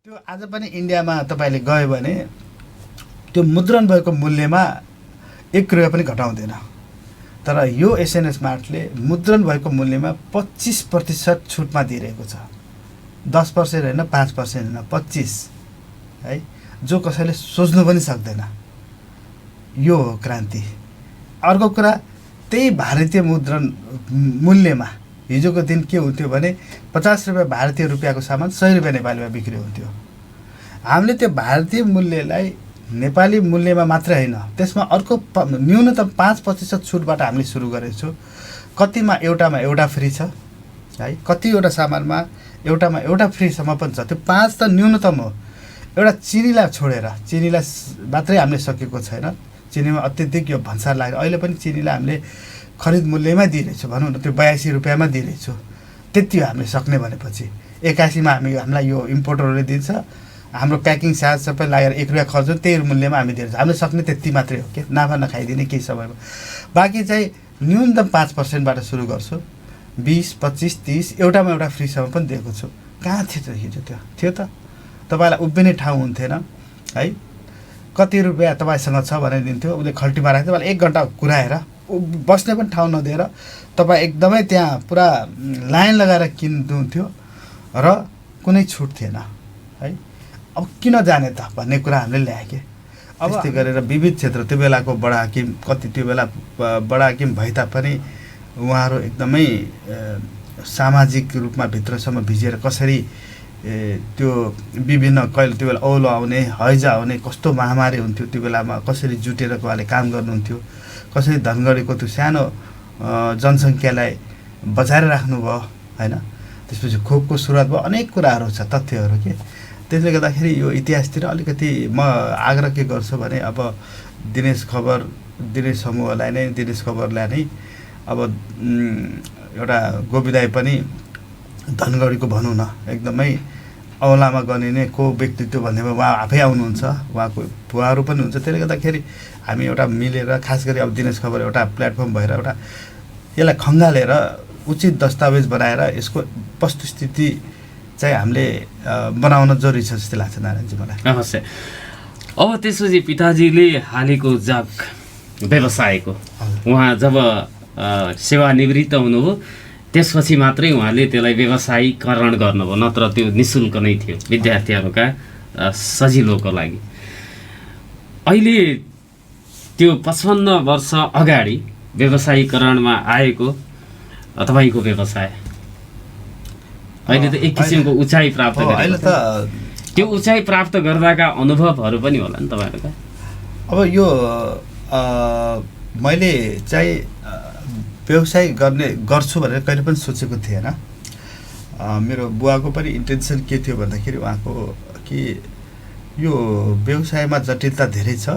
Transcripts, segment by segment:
त्यो आज पनि इन्डियामा तपाईँले गयो भने त्यो मुद्रण भएको मूल्यमा 1 रुपैयाँ पनि घटाउँदैन। तर यो एसएनएस मार्टले मुद्रण भएको मूल्यमा 25% छुटमा दिइरहेको छ। 10% होइन, 5% होइन, 25 है, जो कसैले सोच्नु पनि सक्दैन। यो हो क्रान्ति। अर्को कुरा, त्यही भारतीय मुद्रण मूल्यमा हिजोको दिन के हुन्थ्यो भने 50 रुपैयाँ भारतीय रुपियाँको सामान 100 रुपैयाँ नेपालीमा बिक्री हुन्थ्यो। हामीले त्यो भारतीय मूल्यलाई नेपाली मूल्यमा मात्रै होइन, त्यसमा अर्को न्यूनतम 5% छुटबाट हामीले सुरु गरेको छौँ। कतिमा एउटामा एउटा फ्री छ है, कतिवटा सामानमा एउटामा एउटा फ्रीसम्म पनि छ। त्यो 5 त न्यूनतम हो। एउटा चिनीलाई छोडेर, चिनीलाई मात्रै हामीले सकेको छैन। चिनीमा अत्यधिक यो भन्सार लाग्यो। अहिले पनि चिनीलाई हामीले खरिद मूल्यमै दिइरहेछौँ, भनौँ न त्यो 82 रुपियाँमा दिइरहेछौँ। त्यति हो हामीले सक्ने भनेपछि। 81मा हामीलाई यो इम्पोर्टरहरूले दिन्छ, हाम्रो प्याकिङ चार्ज सबै लागेर 1 रुपियाँ खर्च, त्यही मूल्यमा हामी दिन्छौँ। हामीले सक्ने त्यति मात्रै हो कि नाफा नखाइदिने केही समयमा। बाँकी चाहिँ न्यूनतम 5%बाट सुरु गर्छु। 20, 25, 30 एउटामा एउटा फ्रीसम्म पनि दिएको छु। कहाँ थियो त हिजो? त्यो थियो त तपाईँलाई उभिने ठाउँ हुन्थेन है। कति रुपियाँ तपाईँसँग छ भने दिन्थ्यो, उसले खल्टीमा राख्थ्यो, तपाईँलाई 1 घन्टा कुराएर बस्ने पनि ठाउँ नदिएर तपाईँ एकदमै त्यहाँ पुरा लाइन लगाएर किन्नुहुन्थ्यो र कुनै छुट थिएन है। अब किन जाने त भन्ने कुरा हामीले ल्याए कि। अब त्यस्तै गरेर विविध क्षेत्र, त्यो बेलाको बडा हाकिम, कति त्यो बेला बडा हाकिम भए तापनि उहाँहरू एकदमै सामाजिक रूपमा भित्रसम्म भिजेर कसरी त्यो विभिन्न कहिले त्यो बेला औलो आउने, हैजा आउने, कस्तो महामारी हुन्थ्यो त्यो बेलामा, कसरी जुटेर उहाँले काम गर्नुहुन्थ्यो, कसरी धनगढीको त्यो सानो जनसङ्ख्यालाई बचाएर राख्नुभयो होइन। त्यसपछि खोपको सुरुवात भयो, अनेक कुराहरू छ, तथ्यहरू के। त्यसले गर्दाखेरि यो इतिहासतिर अलिकति म आग्रह के गर्छु भने अब दिनेश समूहलाई नै, दिनेश खबरलाई नै अब एउटा गोविदाई पनि धनगढीको भनौँ न एकदमै औलामा गनिने को व्यक्तित्व भन्नेमा उहाँ आफै आउनुहुन्छ, उहाँको बुवाहरू पनि हुन्छ। त्यसले गर्दाखेरि हामी एउटा मिलेर, खास गरी अब दिनेश खबर एउटा प्लेटफर्म भएर एउटा यसलाई खङ्गालेर उचित दस्तावेज बनाएर यसको वस्तुस्थिति चाहिँ हामीले बनाउन जरुरी छ जस्तो लाग्छ नारायणजी मलाई। अवश्य। अब त्यसपछि पिताजीले हालेको जग व्यवसायको, उहाँ जब सेवानिवृत्त हुनुभयो त्यसपछि मात्रै उहाँले त्यसलाई व्यवसायीकरण गर्नुभयो, नत्र त्यो निःशुल्क नै थियो विद्यार्थीहरूका सजिलोको लागि। अहिले त्यो 55 वर्ष अगाडि व्यवसायीकरणमा आएको तपाईँको व्यवसाय अहिले त एक किसिमको उचाइ प्राप्त गरेको छ। त्यो उचाइ प्राप्त गर्दाका अनुभवहरू पनि होला नि तपाईँहरूका? अब यो मैले चाहिँ व्यवसाय गर्छु भनेर कहिले पनि सोचेको थिएन। मेरो बुवाको पनि इन्टेन्सन के थियो भन्दाखेरि उहाँको कि यो व्यवसायमा जटिलता धेरै छ,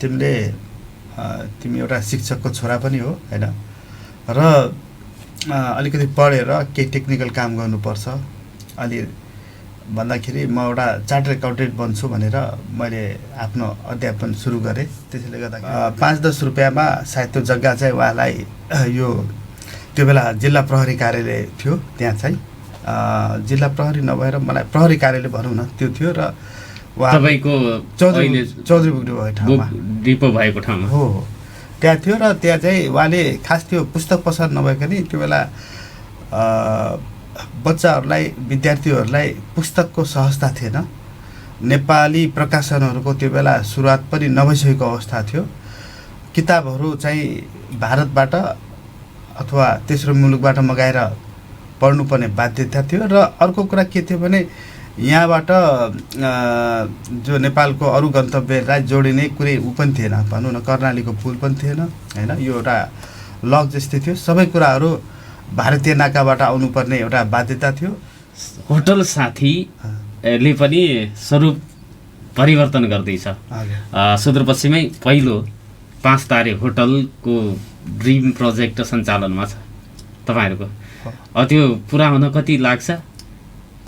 तिमी एउटा शिक्षकको छोरा पनि हो होइन, र अलिकति पढेर केही टेक्निकल काम गर्नुपर्छ। अलि भन्दाखेरि म एउटा चार्टर्ड एकाउन्टेन्ट बन्छु भनेर मैले आफ्नो अध्यापन सुरु गरेँ। त्यसैले गर्दा 5-10 रुपियाँमा सायद त्यो जग्गा चाहिँ उहाँलाई यो त्यो बेला जिल्ला प्रहरी कार्यालय थियो, त्यहाँ चाहिँ जिल्ला प्रहरी नभएर मलाई प्रहरी कार्यालय भनौँ न त्यो थियो, र उहाँ तपाईँको चौधरी पुग्नु भएको ठाउँमा, डिपो भएको ठाउँमा हो त्यहाँ थियो। र त्यहाँ चाहिँ उहाँले खास त्यो पुस्तक पसल नभएकनि त्यो बेला बच्चाहरूलाई, विद्यार्थीहरूलाई पुस्तकको सहजता थिएन। नेपाली प्रकाशनहरूको त्यो बेला सुरुवात पनि नभइसकेको अवस्था थियो। किताबहरू चाहिँ भारतबाट अथवा तेस्रो मुलुकबाट मगाएर पढ्नुपर्ने बाध्यता थियो। र अर्को कुरा के थियो भने यहाँबाट जो नेपालको अरू गन्तव्यलाई जोडिने कुनै पनि थिएन, भनौँ न कर्णालीको पुल पनि थिएन होइन। यो एउटा लक जस्तै थियो। सबै कुराहरू भारतीय नाकाबाट आउनुपर्ने एउटा बाध्यता थियो। होटल साथीले पनि स्वरूप परिवर्तन गर्दैछ। सुदूरपश्चिमै पहिलो 5 तारे होटलको ड्रिम प्रोजेक्ट सञ्चालनमा छ तपाईँहरूको। त्यो पुरा हुन कति लाग्छ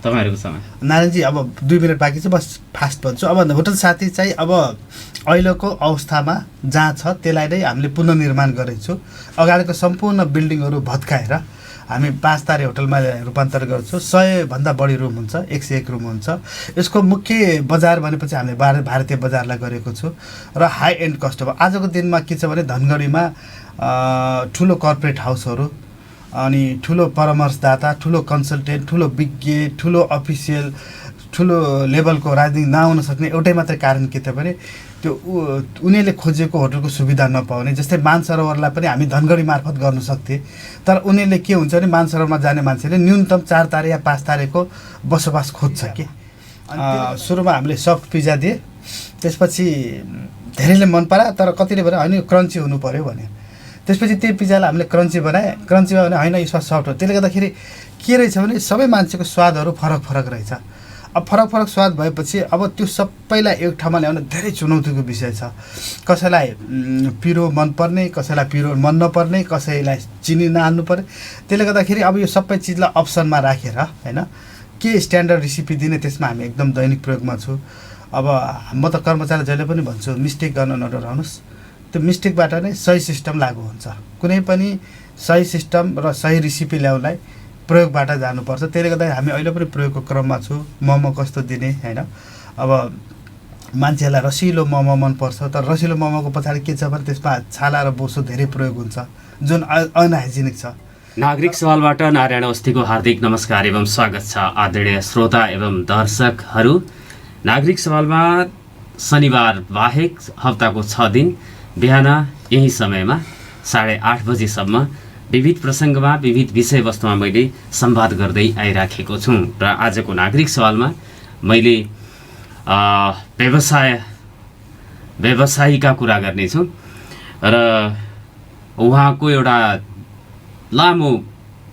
तपाईँहरूको समय? नारायणजी अब 2 मिनट बाँकी छ, बस फास्ट भन्छु। अब होटल साथी चाहिँ अब अहिलेको अवस्थामा जहाँ छ त्यसलाई नै हामीले पुनर्निर्माण गरेको छु। अगाडिको सम्पूर्ण बिल्डिङहरू भत्काएर हामी 5 तारे होटलमा रूपान्तरण गर्छौँ। 100 भन्दा बढी रुम हुन्छ, 101 रुम हुन्छ। यसको मुख्य बजार भनेपछि हामीले भारतीय बजारलाई गरेको छु र हाई एन्ड कस्टमर। आजको दिनमा के छ भने धनगढीमा ठुलो कर्पोरेट हाउसहरू अनि ठुलो परामर्शदाता, ठुलो कन्सल्टेन्ट, ठुलो विज्ञ, ठुलो अफिसियल, ठुलो लेभलको राजनीति नआउन सक्ने एउटै मात्रै कारण के त भने त्यो उनीहरूले खोजेको होटलको सुविधा नपाउने। जस्तै मानसरोवरलाई पनि हामी धनगढी मार्फत गर्न सक्थे, तर उनीहरूले के हुन्छ भने मानसरोवरमा जाने मान्छेले न्यूनतम 4 तारे या 5 तारेको बसोबास खोज्छ कि। सुरुमा हामीले सफ्ट पिज्जा दिए, त्यसपछि धेरैले मन परायो, तर कतिले भने होइन क्रन्ची हुनु पर्यो भने। त्यसपछि त्यही पिज्जालाई हामीले क्रन्ची बनाए, क्रन्चीमा भने होइन यसमा सफ्ट हो। त्यसले गर्दाखेरि के रहेछ भने सबै मान्छेको स्वादहरू फरक फरक रहेछ। अब फरक फरक स्वाद भएपछि अब त्यो सबैलाई एक ठाउँमा ल्याउन धेरै चुनौतीको विषय छ। कसैलाई पिरो मनपर्ने, कसैलाई पिरो मन नपर्ने, कसैलाई चिनी नहाल्नु पर्ने। त्यसले गर्दाखेरि अब यो सबै चिजलाई अप्सनमा राखेर होइन के स्ट्यान्डर्ड रेसिपी दिने त्यसमा हामी एकदम दैनिक प्रयोगमा छु। अब म त कर्मचारी जहिले पनि भन्छु मिस्टेक गर्न नडराउनुहोस्, त्यो मिस्टेकबाट नै सही सिस्टम लागु हुन्छ। कुनै पनि सही सिस्टम र सही रेसिपी ल्याउनलाई प्रयोगबाट जानुपर्छ। त्यसले गर्दा हामी अहिले पनि प्रयोगको क्रममा छु। मोमो कस्तो दिने होइन, अब मान्छेलाई रसिलो मोमो मनपर्छ, तर रसिलो मोमोको पछाडि के छ भने त्यसमा छाला र बोसो धेरै प्रयोग हुन्छ जुन अनहाइजेनिक छ। नागरिक सवालबाट नारायण अवस्थीको हार्दिक नमस्कार एवं स्वागत छ आदरणीय श्रोता एवं दर्शकहरू। नागरिक सवालमा शनिबार बाहेक हप्ताको 6 दिन बिहान यही समयमा 8:30 बजीसम्म विविध प्रसङ्गमा विविध विषयवस्तुमा मैले संवाद गर्दै आइराखेको छु। र आजको नागरिक सवालमा मैले व्यवसायीका कुरा गर्नेछु र उहाँको एउटा लामो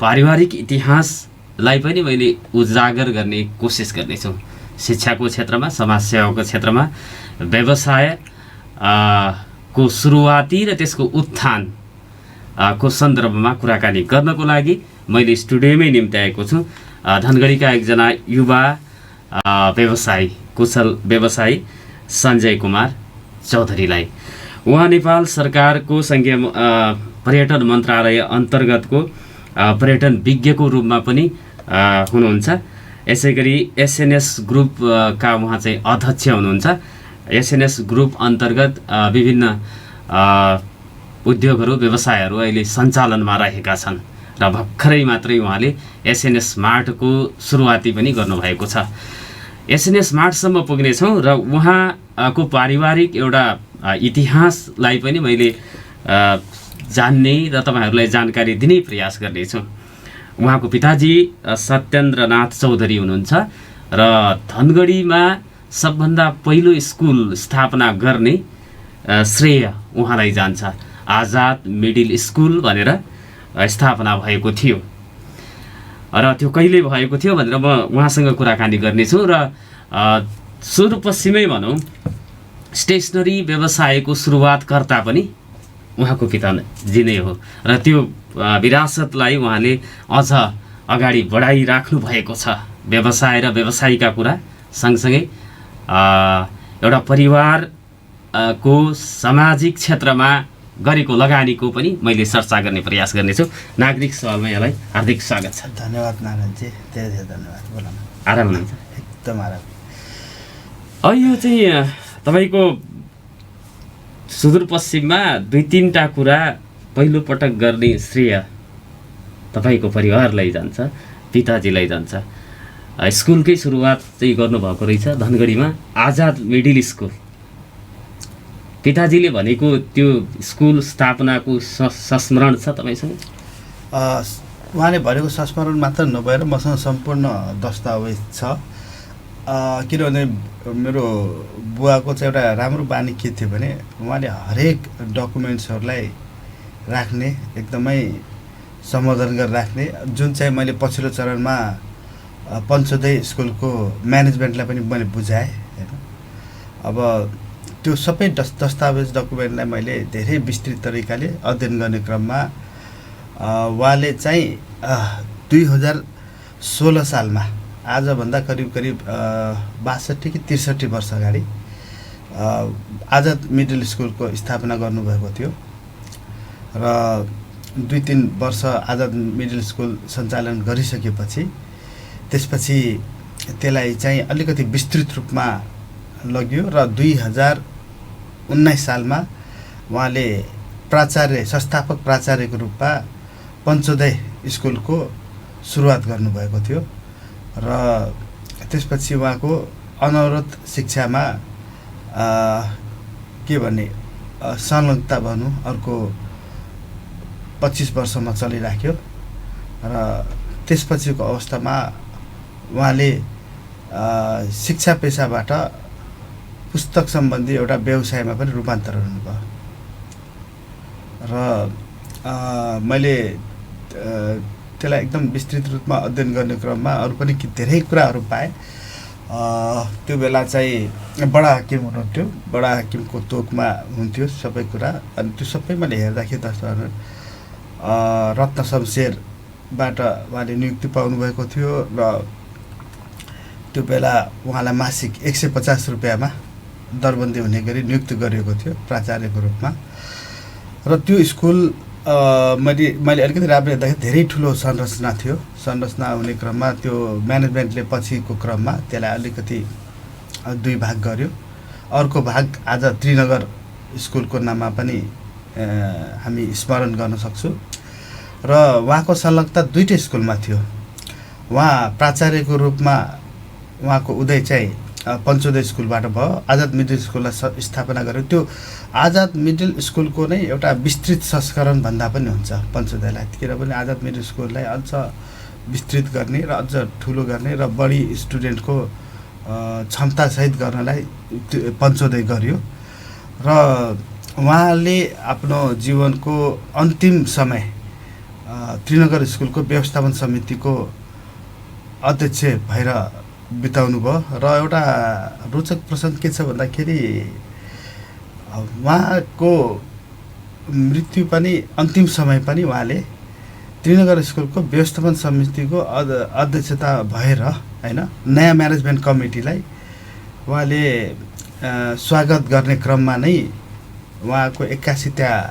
पारिवारिक इतिहासलाई पनि मैले उजागर गर्ने कोसिस गर्नेछु। शिक्षाको क्षेत्रमा, समाजसेवाको क्षेत्रमा व्यवसाय को सुरुवाती र त्यसको उत्थान को सन्दर्भमा कुराकानी गर्नको लागि मैले स्टुडियोमै निम्त्याएको छु धनगढीका एकजना युवा व्यवसायी, कुशल व्यवसायी सञ्जय कुमार चौधरीलाई। उहाँ नेपाल सरकारको सङ्घीय पर्यटन मन्त्रालय अन्तर्गतको पर्यटन विज्ञको रूपमा पनि हुनुहुन्छ। यसै गरी एसएनएस ग्रुपका उहाँ चाहिँ अध्यक्ष हुनुहुन्छ। एसएनएस ग्रुप अन्तर्गत विभिन्न उद्योगहरू, व्यवसायहरू अहिले सञ्चालनमा रहेका छन् र भर्खरै मात्रै उहाँले एसएनएस मार्टको सुरुवाती पनि गर्नुभएको छ। एसएनएस मार्टसम्म पुग्नेछौँ र उहाँको पारिवारिक एउटा इतिहासलाई पनि मैले जान्ने र तपाईँहरूलाई जानकारी दिने प्रयास गर्नेछु। उहाँको पिताजी सत्येन्द्रनाथ चौधरी हुनुहुन्छ र धनगढीमा सबभन्दा पहिलो स्कुल स्थापना गर्ने श्रेय उहाँलाई जान्छ। आजाद मिडिल स्कुल भनेर स्थापना भएको थियो र त्यो कहिले भएको थियो भनेर म उहाँसँग कुराकानी गर्नेछु। र सुदूरपश्चिमै भनौँ स्टेसनरी व्यवसायको सुरुवातकर्ता पनि उहाँको पिताजी नै हो र त्यो विरासतलाई उहाँले अझ अगाडि बढाइराख्नु भएको छ। व्यवसाय र व्यवसायीका कुरा सँगसँगै एउटा परिवारको सामाजिक क्षेत्रमा गरेको लगानीको पनि मैले चर्चा गर्ने प्रयास गर्नेछु। नागरिक सवालमा यहाँलाई हार्दिक स्वागत छ। धन्यवाद नारायणजी, धेरै धेरै धन्यवाद। बोला आराम हुनुहुन्छ? एकदम आराम। यो चाहिँ तपाईँको सुदूरपश्चिममा 2-3टा कुरा पहिलोपटक गर्ने श्रेय तपाईँको परिवारलाई जान्छ, पिताजीलाई जान्छ। स्कुलकै सुरुवात चाहिँ गर्नुभएको रहेछ धनगढीमा, आजाद मिडिल स्कुल। पिताजीले भनेको त्यो स्कुल स्थापनाको संस्मरण छ तपाईँसँग? उहाँले भनेको संस्मरण मात्र नभएर मसँग सम्पूर्ण दस्तावेज छ। किनभने मेरो बुवाको चाहिँ एउटा राम्रो बानी के थियो भने उहाँले हरेक डकुमेन्ट्सहरूलाई राख्ने, एकदमै सम्बोधन गरेर राख्ने, जुन चाहिँ मैले पछिल्लो चरणमा पञ्चोदय स्कुलको म्यानेजमेन्टलाई पनि मैले बुझाएँ होइन। अब त्यो सबै दस्तावेज डकुमेन्टलाई मैले धेरै विस्तृत तरिकाले अध्ययन गर्ने क्रममा उहाँले चाहिँ 2016 सालमा, आजभन्दा करिब 62 कि 63 वर्ष अगाडि आजाद मिडल स्कुलको स्थापना गर्नुभएको थियो र 2-3 वर्ष आजाद मिडल स्कुल सञ्चालन गरिसकेपछि त्यसपछि त्यसलाई चाहिँ अलिकति विस्तृत रूपमा लग्यो र 2019 सालमा उहाँले प्राचार्य संस्थापक प्राचार्यको रूपमा पञ्चोदय स्कुलको सुरुवात गर्नुभएको थियो र त्यसपछि उहाँको अनवरत शिक्षामा के भन्ने संलग्नता भनौँ अर्को 25 वर्षमा चलिराख्यो र त्यसपछिको अवस्थामा उहाँले शिक्षा पेसाबाट पुस्तक सम्बन्धी एउटा व्यवसायमा पनि रूपान्तरण हुनुभयो र मैले त्यसलाई एकदम विस्तृत रूपमा अध्ययन गर्ने क्रममा अरू पनि धेरै कुराहरू पाएँ। त्यो बेला चाहिँ बडा हाकिम हुनुहुन्थ्यो, बडा हाकिमको तोकमा हुन्थ्यो सबै कुरा। अनि त्यो सबै मैले हेर्दाखेरि रत्न शमशेरबाट उहाँले नियुक्ति पाउनुभएको थियो र त्यो बेला उहाँलाई मासिक 150 रुपियाँमा दरबन्दी हुने गरी नियुक्ति गरिएको थियो प्राचार्यको रूपमा। र त्यो स्कुल मैले अलिकति राम्रो हेर्दाखेरि धेरै ठुलो संरचना थियो। संरचना हुने क्रममा त्यो म्यानेजमेन्टले पछिको क्रममा त्यसलाई अलिकति 2 भाग गर्यो। अर्को भाग आज त्रिनगर स्कुलको नाममा पनि हामी स्मरण गर्न सक्छौँ। र उहाँको संलग्नता 2टै स्कुलमा थियो। उहाँ प्राचार्यको रूपमा उहाँको उदय चाहिँ पञ्चोदय स्कुलबाट भयो। आजाद मिडल स्कुललाई स्थापना गर्यो। त्यो आजाद मिडल स्कुलको नै एउटा विस्तृत संस्करण भन्दा पनि हुन्छ पञ्चोदयलाई, किनभने आजाद मिडल स्कुललाई अझ विस्तृत गर्ने र अझ ठुलो गर्ने र बढी स्टुडेन्टको क्षमतासहित गर्नलाई पञ्चोदय गर्यो। र उहाँले आफ्नो जीवनको अन्तिम समय त्रिनगर स्कुलको व्यवस्थापन समितिको अध्यक्ष भएर बिताउनु भयो। र एउटा रोचक प्रसङ्ग के छ भन्दाखेरि उहाँको मृत्यु पनि अन्तिम समय पनि उहाँले त्रिनगर स्कुलको व्यवस्थापन समितिको अध्यक्षता भएर हैन नयाँ म्यानेजमेन्ट कमिटीलाई उहाँले स्वागत गर्ने क्रममा नै उहाँको 81 त्यहाँ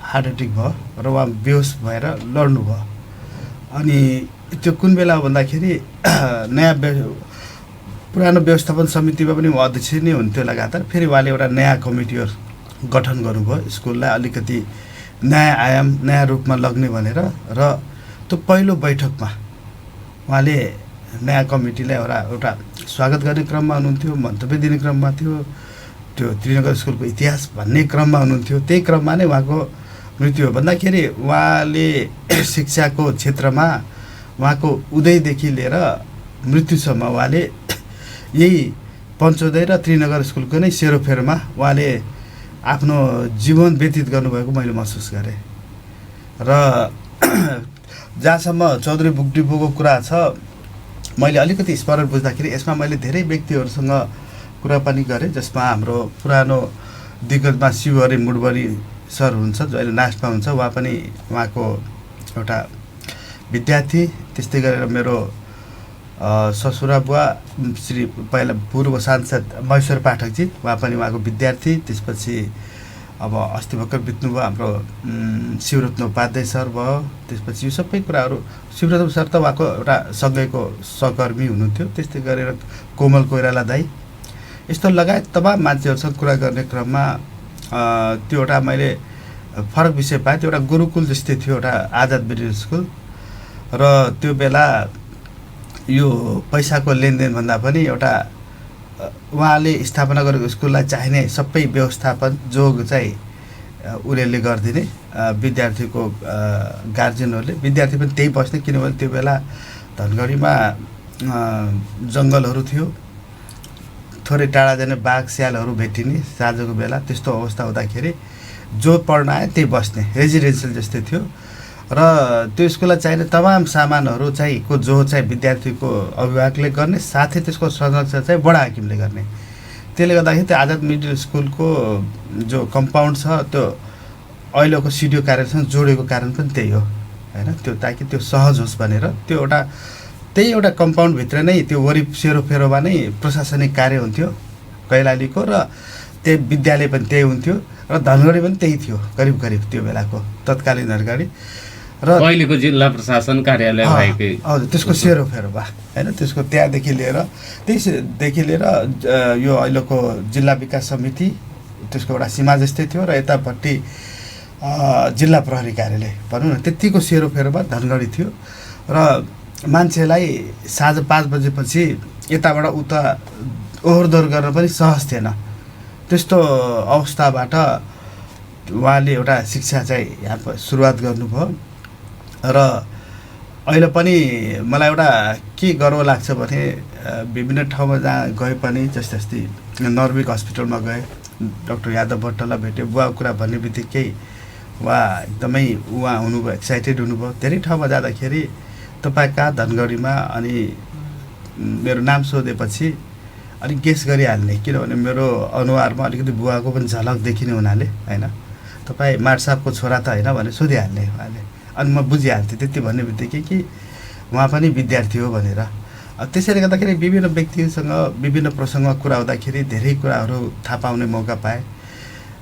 हार्ट एटेक भयो र उहाँ बेहोस भएर लड्नुभयो। अनि त्यो कुन बेला भन्दाखेरि नयाँ पुरानो व्यवस्थापन समितिमा पनि उहाँ अध्यक्ष नै हुन्थ्यो लगातार। फेरि उहाँले एउटा नयाँ कमिटीहरू गठन गर्नुभयो स्कुललाई अलिकति नयाँ आयाम नयाँ रूपमा लग्ने भनेर। र त्यो पहिलो बैठकमा उहाँले नयाँ कमिटीलाई एउटा स्वागत गर्ने क्रममा हुनुहुन्थ्यो, मन्तव्य दिने क्रममा थियो, त्यो त्रिनगर स्कुलको इतिहास भन्ने क्रममा हुनुहुन्थ्यो। त्यही क्रममा नै उहाँको मृत्यु हो। भन्दाखेरि उहाँले शिक्षाको क्षेत्रमा उहाँको उदयदेखि लिएर मृत्युसम्म उहाँले यही पञ्चोदय र त्रिनगर स्कुलको नै सेरोफेरोमा उहाँले आफ्नो जीवन व्यतीत गर्नुभएको मैले महसुस गरेँ। र जहाँसम्म चौधरी बुक डिपोको कुरा छ, मैले अलिकति स्मरण बुझ्दाखेरि यसमा मैले धेरै व्यक्तिहरूसँग कुरा पनि गरेँ, जसमा हाम्रो पुरानो दिग्गजमा शिवहरि मुडबरी सर हुन्छ जो अहिले नास्टमा हुन्छ। उहाँ पनि उहाँको एउटा विद्यार्थी। त्यस्तै गरेर मेरो ससुरा बुवा श्री पहिला पूर्व सांसद महेश्वर पाठकजी, उहाँ पनि उहाँको विद्यार्थी। त्यसपछि अब अस्ति भर्खर बित्नुभयो हाम्रो शिवरत्न उपाध्याय सर भयो। त्यसपछि यो सबै कुराहरू शिवरत्न सर त उहाँको एउटा सँगैको सहकर्मी हुनुहुन्थ्यो। त्यस्तै गरेर कोमल कोइराला दाई, यस्तो लगायत तमाम मान्छेहरूसँग कुरा गर्ने क्रममा त्यो एउटा मैले फरक विषय पाएँ। त्यो एउटा गुरुकुल जस्तै थियो एउटा आजाद मिडल स्कुल। र त्यो बेला यो पैसाको लेनदेन भन्दा पनि एउटा उहाँले स्थापना गरेको स्कुललाई चाहिने सबै व्यवस्थापन जो चाहिँ उनीहरूले गरिदिने विद्यार्थीको गार्जेनहरूले, विद्यार्थी पनि त्यही बस्ने। किनभने त्यो बेला धनगढीमा जङ्गलहरू थियो, थोरै टाढा जाने बाघ स्यालहरू भेटिने साँझको बेला। त्यस्तो अवस्था हुँदाखेरि जो पढ्न आए त्यही बस्ने, रेजिडेन्सियल जस्तै थियो। र त्यो स्कुललाई चाहिने तमाम सामानहरू चाहिँ जो चाहिँ विद्यार्थीको अभिभावकले गर्ने, साथै त्यसको संरक्षण चाहिँ बडा हाकिमले गर्ने। त्यसले गर्दाखेरि त्यो आजाद मिडल स्कुलको जो कम्पाउन्ड छ त्यो अहिलेको सिडिओ कार्यालयसँग जोडेको कारण पनि त्यही हो हैन। त्यो ताकि त्यो सहज होस् भनेर त्यो त्यही एउटा कम्पाउन्डभित्र नै त्यो सेरोफेरोमा नै प्रशासनिक कार्य हुन्थ्यो कैलालीको। र त्यही विद्यालय पनि त्यही हुन्थ्यो र धनगढी पनि त्यही थियो करिब त्यो बेलाको तत्कालीन धनगढी। र अहिलेको जिल्ला प्रशासन कार्यालय भएको हजुर त्यसको सेरोफेरो भयो होइन। त्यसको त्यहाँदेखि लिएर त्यसदेखि लिएर यो अहिलेको जिल्ला विकास समिति त्यसको एउटा सीमा जस्तै थियो र यतापट्टि जिल्ला प्रहरी कार्यालय भनौँ न त्यतिको सेरोफेरोमा धनगढी थियो र मान्छेलाई साँझ 5 बजेपछि यताबाट उता ओहोरदोहोर गर्न पनि सहज थिएन। त्यस्तो अवस्थाबाट उहाँले एउटा शिक्षा चाहिँ यहाँ सुरुवात गर्नुभयो र अहिले पनि मलाई एउटा के गर्व लाग्छ भने विभिन्न ठाउँमा जहाँ गए पनि जस्तै नर्विक हस्पिटलमा गएँ, डाक्टर यादव भट्टलाई भेटेँ, बुवा कुरा भन्ने बित्तिकै एकदमै उहाँ हुनुभयो, एक्साइटेड हुनुभयो। धेरै ठाउँमा जाँदाखेरि तपाईँ कहाँ धनगढीमा अनि मेरो नाम सोधेपछि अलिक गेस गरिहाल्ने, किनभने मेरो अनुहारमा अलिकति बुवाको पनि झलक देखिने हुनाले होइन, तपाईँ मार्सापको छोरा त होइन भनेर सोधिहाल्ने उहाँले। अनि म बुझिहाल्थेँ त्यति भन्ने बित्तिकै कि उहाँ पनि विद्यार्थी हो भनेर। त्यसैले गर्दाखेरि विभिन्न व्यक्तिसँग विभिन्न प्रसङ्गमा कुरा हुँदाखेरि धेरै कुराहरू थाहा पाउने मौका पाएँ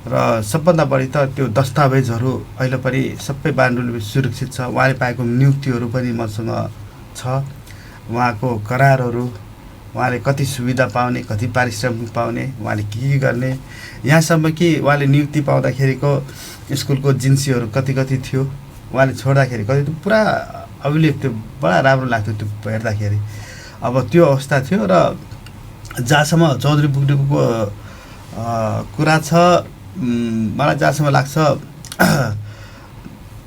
र सबभन्दा बढी त त्यो दस्तावेजहरू अहिले पनि सबै बान्डुले सुरक्षित छ। उहाँले पाएको नियुक्तिहरू पनि मसँग छ, उहाँको करारहरू, उहाँले कति सुविधा पाउने, कति पारिश्रमिक पाउने, उहाँले के गर्ने, यहाँसम्म कि उहाँले नियुक्ति पाउँदाखेरिको स्कुलको जिन्सीहरू कति थियो, उहाँले छोड्दाखेरि कति, त्यो पुरा अभिलेख थियो, बडा राम्रो लाग्थ्यो त्यो हेर्दाखेरि। अब त्यो अवस्था थियो र जहाँसम्म चौधरी बुकडीको कुरा छ, मलाई जहाँसम्म लाग्छ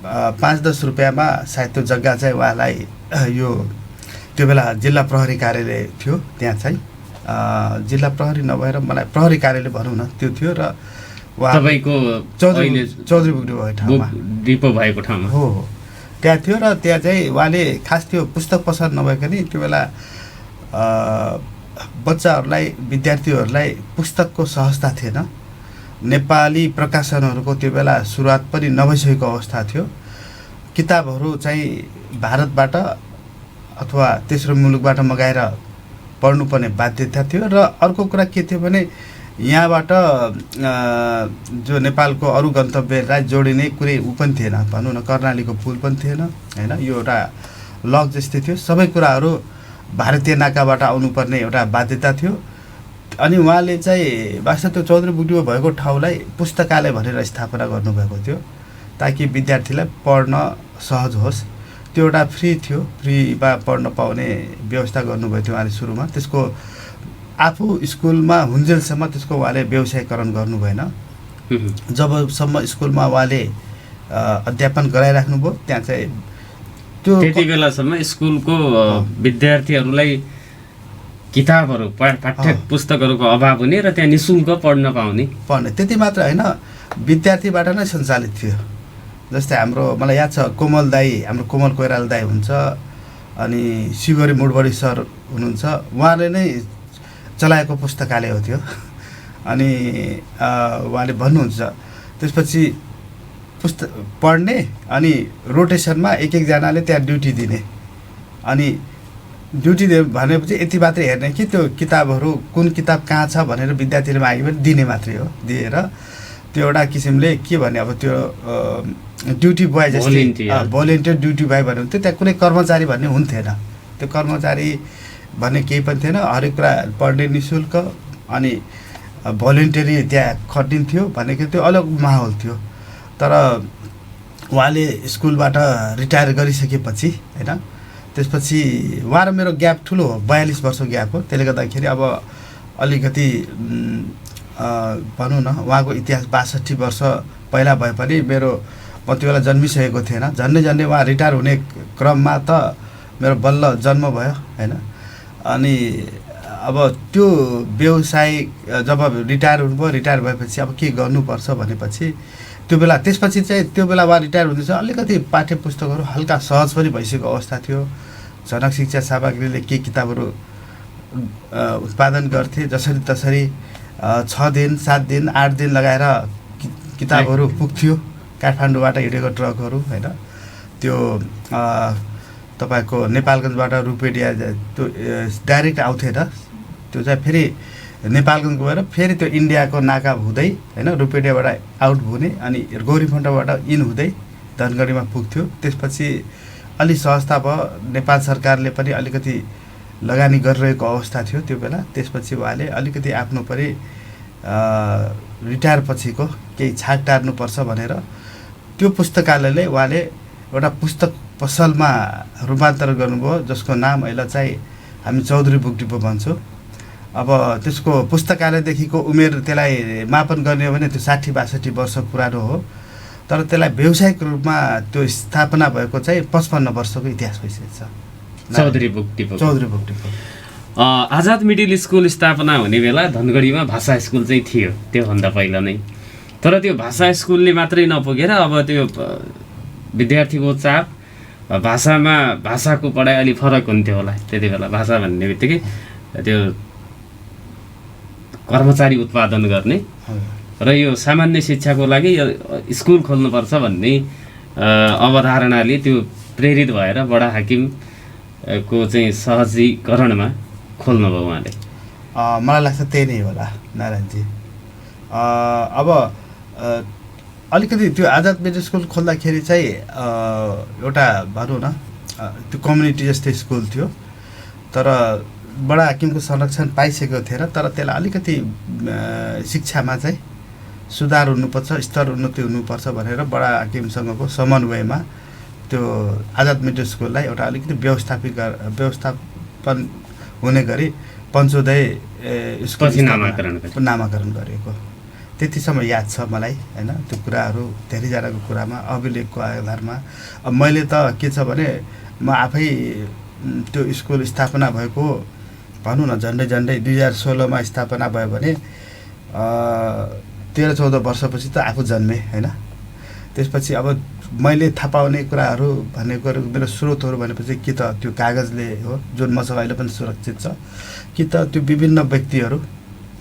5-10 रुपियाँमा सायद त्यो जग्गा चाहिँ उहाँलाई यो त्यो बेला जिल्ला प्रहरी कार्यालय थियो, त्यहाँ चाहिँ जिल्ला प्रहरी नभएर मलाई प्रहरी कार्यालय भनौँ न त्यो थियो र तपाईँको चौधरी बुकडी भएको ठाउँमा डिपो भएको ठाउँमा हो त्यहाँ थियो। र त्यहाँ चाहिँ उहाँले खास त्यो पुस्तक पसल नभएकनि त्यो बेला बच्चाहरूलाई विद्यार्थीहरूलाई पुस्तकको सहजता थिएन। नेपाली प्रकाशनहरूको त्यो बेला सुरुवात पनि नभइसकेको अवस्था थियो। किताबहरू चाहिँ भारतबाट अथवा तेस्रो मुलुकबाट मगाएर पढ्नुपर्ने बाध्यता थियो। र अर्को कुरा के थियो भने यहाँबाट जो नेपालको अरू गन्तव्यलाई जोडिने कुनै ऊ पनि थिएन, भनौँ न कर्णालीको पुल पनि थिएन होइन, यो एउटा लक जस्तै थियो। सबै कुराहरू भारतीय नाकाबाट आउनुपर्ने एउटा बाध्यता थियो। अनि उहाँले चाहिँ वास्तव त्यो चौधरी बुकडीमा भएको ठाउँलाई पुस्तकालय भनेर स्थापना गर्नुभएको थियो ताकि विद्यार्थीलाई पढ्न सहज होस्। त्यो एउटा फ्री थियो, फ्रीमा पढ्न पाउने व्यवस्था गर्नुभएको थियो उहाँले सुरुमा। त्यसको आफू स्कुलमा हुन्जेलसम्म त्यसको उहाँले व्यवसायीकरण गर्नु भएन। जबसम्म स्कुलमा उहाँले अध्यापन गराइराख्नुभयो त्यहाँ चाहिँ त्यो त्यति बेलासम्म स्कुलको विद्यार्थीहरूलाई किताबहरू पाठ्य पुस्तकहरूको अभाव हुने र त्यहाँ निःशुल्क पढ्न पाउने त्यति मात्र होइन, विद्यार्थीबाट नै सञ्चालित थियो। जस्तै हाम्रो मलाई याद छ कोमल दाई, हाम्रो कोमल कोइराला दाई हुन्छ, अनि शिवरी मुडबडी सर हुनुहुन्छ, उहाँले नै चलाएको पुस्तकालय हो त्यो। अनि उहाँले भन्नुहुन्छ त्यसपछि पढ्ने अनि रोटेसनमा एकजनाले त्यहाँ ड्युटी दिने, अनि ड्युटी भनेपछि यति मात्रै हेर्ने कि त्यो किताबहरू कुन किताब कहाँ छ भनेर विद्यार्थीले माग्यो भने दिने मात्रै हो। दिएर त्यो एउटा किसिमले के भने अब त्यो ड्युटी बोय जस्तै भोलिन्टियर ड्युटी बोय भन्ने हुन्थ्यो। त्यहाँ कुनै कर्मचारी भन्ने हुन्थेन, त्यो कर्मचारी भन्ने केही पनि थिएन। हरेक कुरा पढ्ने निःशुल्क अनि भोलिन्टियरी त्यहाँ खटिन्थ्यो भनेको त्यो अलग माहौल थियो। तर उहाँले स्कुलबाट रिटायर गरिसकेपछि होइन, त्यसपछि उहाँ र मेरो ग्याप ठुलो हो, 42 वर्ष ग्याप हो। त्यसले गर्दाखेरि अब अलिकति भनौँ न उहाँको इतिहास 62 वर्ष पहिला भए पनि मेरो म त्यो बेला जन्मिसकेको थिएन। झन्डै उहाँ रिटायर हुने क्रममा त मेरो बल्ल जन्म भयो होइन। अनि अब त्यो व्यवसाय जब रिटायर हुनुभयो, रिटायर भएपछि अब के गर्नुपर्छ भनेपछि त्यो बेला त्यसपछि चाहिँ त्यो बेला उहाँ रिटायर हुँदैछ, अलिकति पाठ्य पुस्तकहरू हल्का सहज पनि भइसकेको अवस्था थियो। जनक शिक्षा सामग्रीले के किताबहरू उत्पादन गर्थे, जसरी तसरी 6 दिन 7 दिन 8 दिन लगाएर किताबहरू पुग्थ्यो काठमाडौँबाट हिँडेको ट्रकहरू होइन। त्यो तपाईँको नेपालगञ्जबाट रुपेडिया त्यो डाइरेक्ट आउँथेन, त्यो चाहिँ फेरि नेपालगञ्ज गएर फेरि त्यो इन्डियाको नाका हुँदै होइन रुपेडियाबाट आउट हुने अनि गौरीफन्टाबाट इन हुँदै धनगढीमा पुग्थ्यो। त्यसपछि अलि सहजता भयो, नेपाल सरकारले पनि अलिकति लगानी गरिरहेको अवस्था थियो त्यो बेला। त्यसपछि उहाँले अलिकति आफ्नो पनि रिटायर पछिको केही छाक टार्नुपर्छ भनेर त्यो पुस्तकालयले उहाँले एउटा पुस्तक पसलमा रूपान्तरण गर्नुभयो, जसको नाम अहिले चाहिँ हामी चौधरी बुक डिपो भन्छौँ। अब त्यसको पुस्तकालयदेखिको उमेर त्यसलाई मापन गर्ने हो भने त्यो 60-62 वर्ष पुरानो हो, तर त्यसलाई व्यावसायिक रूपमा त्यो स्थापना भएको चाहिँ 55 वर्षको इतिहास भइसकेको छ। Chaudhary book depot. Azad middle school स्थापना हुने बेला धनगढीमा भाषा स्कुल चाहिँ थियो त्योभन्दा पहिला नै। तर त्यो भाषा स्कुलले मात्रै नपुगेर अब त्यो विद्यार्थीको चाप, भाषाको पढाइ अलि फरक हुन्थ्यो होला त्यति बेला। भाषा भन्ने बित्तिकै त्यो कर्मचारी उत्पादन गर्ने र यो सामान्य शिक्षाको लागि स्कुल खोल्नुपर्छ भन्ने अवधारणाले त्यो प्रेरित भएर बडा हाकिमको चाहिँ सहजीकरणमा खोल्नुभयो उहाँले। मलाई लाग्छ त्यही नै होला नारायणजी। अब अलिकति त्यो आजाद मिडल स्कुल खोल्दाखेरि चाहिँ एउटा भनौँ न त्यो कम्युनिटी जस्तै स्कुल थियो, तर बडा हाकिमको संरक्षण पाइसकेको थिएन। तर त्यसलाई अलिकति शिक्षामा चाहिँ सुधार हुनुपर्छ, स्तर उन्नति हुनुपर्छ भनेर बडा हाकिमसँगको समन्वयमा त्यो आजाद मिडल स्कुललाई एउटा अलिकति व्यवस्थापन हुने गरी पञ्चोदय स्कुल नामाकरण गरेको त्यतिसम्म याद छ मलाई हैन। त्यो कुराहरू धेरैजनाको कुरामा अभिलेखको आधारमा अब मैले त के छ भने म आफै त्यो स्कुल स्थापना भएको भनौँ न झन्डै 2016मा स्थापना भयो भने 13-14 वर्षपछि त आफू जन्मेँ हैन। त्यसपछि अब मैले थाहा पाउने कुराहरू भनेको मेरो स्रोतहरू भनेपछि कि त त्यो कागजले हो जुन मसँग अहिले पनि सुरक्षित छ, कि त त्यो विभिन्न व्यक्तिहरू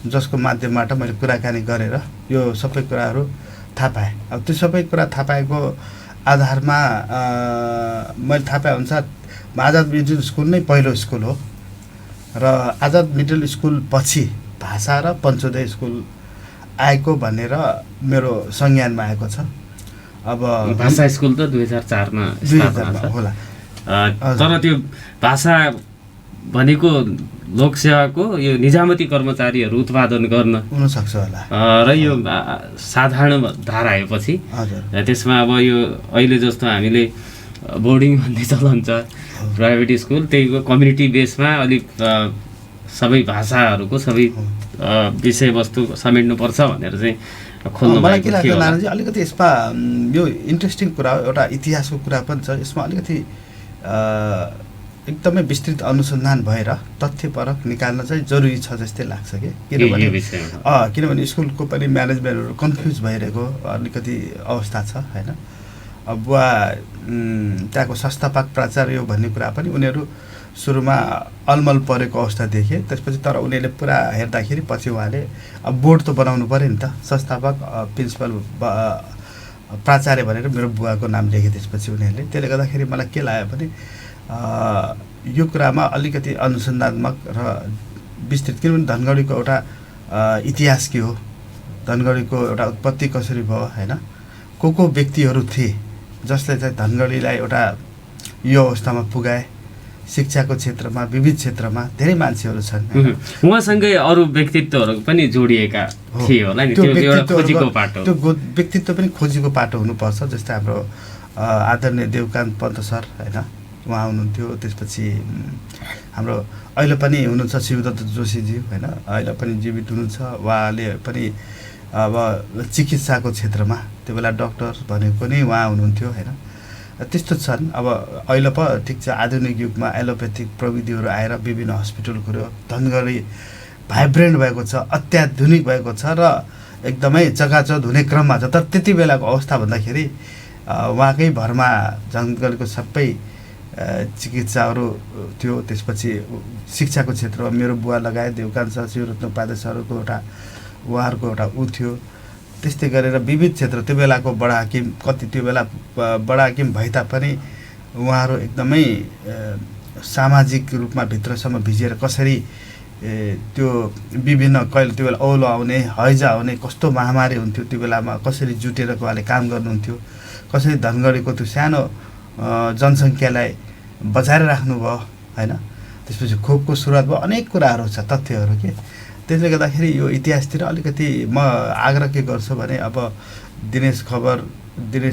जसको माध्यमबाट मैले कुराकानी गरेर यो सबै कुराहरू थाहा पाएँ। अब त्यो सबै कुरा थाहा पाएको आधारमा मैले थाहा पाए अनुसार आजाद मिडल स्कुल नै पहिलो स्कुल हो र आजाद मिडल स्कुल पछि भाषा र पञ्चोदय स्कुल आएको भनेर मेरो संज्ञानमा आएको छ। अब भाषा स्कुल त 2004मा स्थापना होला। तर त्यो भाषा भनेको लोकसेवाको यो निजामती कर्मचारीहरू उत्पादन गर्न हुनसक्छ होला र यो साधारण धारा आएपछि त्यसमा अब यो अहिले जस्तो हामीले बोर्डिङ भन्ने चलन छ प्राइभेट स्कुल, त्यहीको कम्युनिटी बेसमा अलिक सबै भाषाहरूको सबै विषयवस्तु समेट्नुपर्छ भनेर चाहिँ खोल्नु मलाई के लाग्छ नारायणजी, अलिकति यसमा यो इन्ट्रेस्टिङ कुरा हो, एउटा इतिहासको कुरा पनि छ यसमा। अलिकति एकदमै विस्तृत अनुसन्धान भएर तथ्यपरक निकाल्न चाहिँ जरुरी छ जस्तै लाग्छ कि, किनभने स्कुलको पनि म्यानेजमेन्टहरू कन्फ्युज भइरहेको अलिकति अवस्था छ हैन। अब बुवा त्यहाँको संस्थापक प्राचार्य हो भन्ने कुरा पनि उनीहरू सुरुमा अलमल परेको अवस्था देखे। त्यसपछि तर उनीहरूले पुरा हेर्दाखेरि पछि उहाँले अब बोर्ड त बनाउनु पऱ्यो नि त, संस्थापक प्रिन्सिपल प्राचार्य भनेर मेरो बुवाको नाम लेखे त्यसपछि उनीहरूले। त्यसले गर्दाखेरि मलाई के लाग्यो भने यो कुरामा अलिकति अनुसन्धात्मक र विस्तृत, किनभने धनगढीको एउटा इतिहास के हो, धनगढीको एउटा उत्पत्ति कसरी भयो हैन, को व्यक्तिहरू थिए जसले चाहिँ धनगढीलाई एउटा यो अवस्थामा पुगाए। शिक्षाको क्षेत्रमा विविध क्षेत्रमा धेरै मान्छेहरू छन्, उहाँसँगै अरू व्यक्तित्वहरू पनि जोडिएका थिए होला नि। त्यो व्यक्तित्व पनि खोजीको पाटो हुनुपर्छ। जस्तै हाम्रो आदरणीय देवकान्त पन्त सर हैन, उहाँ हुनुहुन्थ्यो। त्यसपछि हाम्रो अहिले पनि हुनुहुन्छ शिवदत्त जोशीजी हैन, अहिले पनि जीवित हुनुहुन्छ। उहाँले पनि अब चिकित्साको क्षेत्रमा त्यो बेला डक्टर भनेको नै उहाँ हुनुहुन्थ्यो हैन। त्यस्तो छन्। अब अहिले पो ठिक छ आधुनिक युगमा एलोपेथिक प्रविधिहरू आएर विभिन्न हस्पिटलहरू धनगढी भाइब्रेन्ट भएको छ, अत्याधुनिक भएको छ र एकदमै चकाचक हुने क्रममा छ। तर त्यति बेलाको अवस्था भन्दाखेरि उहाँकै भरमा धनगढीको सबै चिकित्साहरू थियो। त्यसपछि शिक्षाको क्षेत्रमा मेरो बुवा लगायत देवकान्त सर, शिवरत्न उपाध्याय सरको एउटा उहाँहरूको एउटा ऊ थियो। त्यस्तै गरेर विविध क्षेत्र त्यो बेलाको बडा हाकिम कति त्यो बेला बडा हाकिम भए तापनि उहाँहरू एकदमै सामाजिक रूपमा भित्रसम्म भिजेर कसरी त्यो विभिन्न कहिले त्यो बेला औलो आउने, हैजा आउने, कस्तो महामारी हुन्थ्यो त्यो बेलामा, कसरी जुटेर उहाँले काम गर्नुहुन्थ्यो, कसरी धनगढीको त्यो सानो जनसङ्ख्यालाई बचाएर राख्नुभयो होइन। त्यसपछि खोपको सुरुवात भयो, अनेक कुराहरू छ, तथ्यहरू के। त्यसले गर्दाखेरि यो इतिहासतिर अलिकति म आग्रह के गर्छु भने अब दिनेश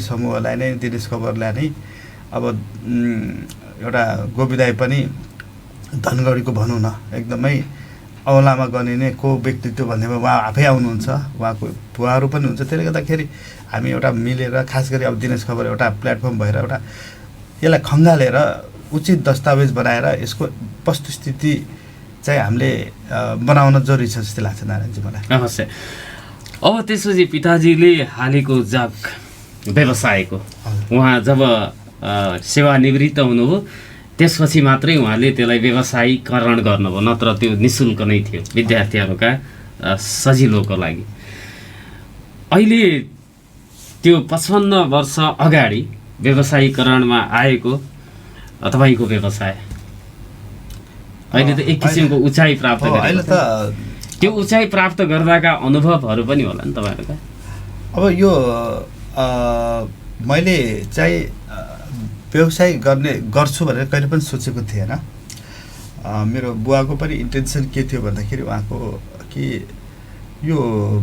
समूहलाई नै, दिनेश खबरलाई नै अब एउटा गोविदाई पनि धनगढीको भनौँ न एकदमै औँलामा गनिने को व्यक्तित्व भन्नेमा उहाँ आफै आउनुहुन्छ, उहाँको भुवाहरू पनि हुन्छ। त्यसले गर्दाखेरि हामी एउटा मिलेर, खास गरी अब दिनेश खबर एउटा प्लेटफर्म भएर एउटा यसलाई खङ्गालेर उचित दस्तावेज बनाएर यसको वस्तुस्थिति चाहिँ हामीले बनाउन जरुरी छ जस्तो लाग्छ नारायणजी मलाई। अवश्य। अब त्यसपछि पिताजीले हालेको जग व्यवसायको उहाँ जब सेवानिवृत्त हुनुभयो त्यसपछि मात्रै उहाँले त्यसलाई व्यवसायीकरण गर्नुभयो, नत्र त्यो निःशुल्क नै थियो विद्यार्थीहरूका सजिलोको लागि। अहिले त्यो 55 वर्ष अगाडि व्यवसायीकरणमा आएको तपाईँको व्यवसाय अहिले त एक किसिमको उचाइ प्राप्त गरेको छ। त्यो उचाइ प्राप्त गर्दाका अनुभवहरू पनि होला नि तपाईँहरूका। अब यो मैले चाहिँ व्यवसाय गर्छु भनेर कहिले पनि सोचेको थिएन। मेरो बुवाको पनि इन्टेन्सन के थियो भन्दाखेरि उहाँको कि यो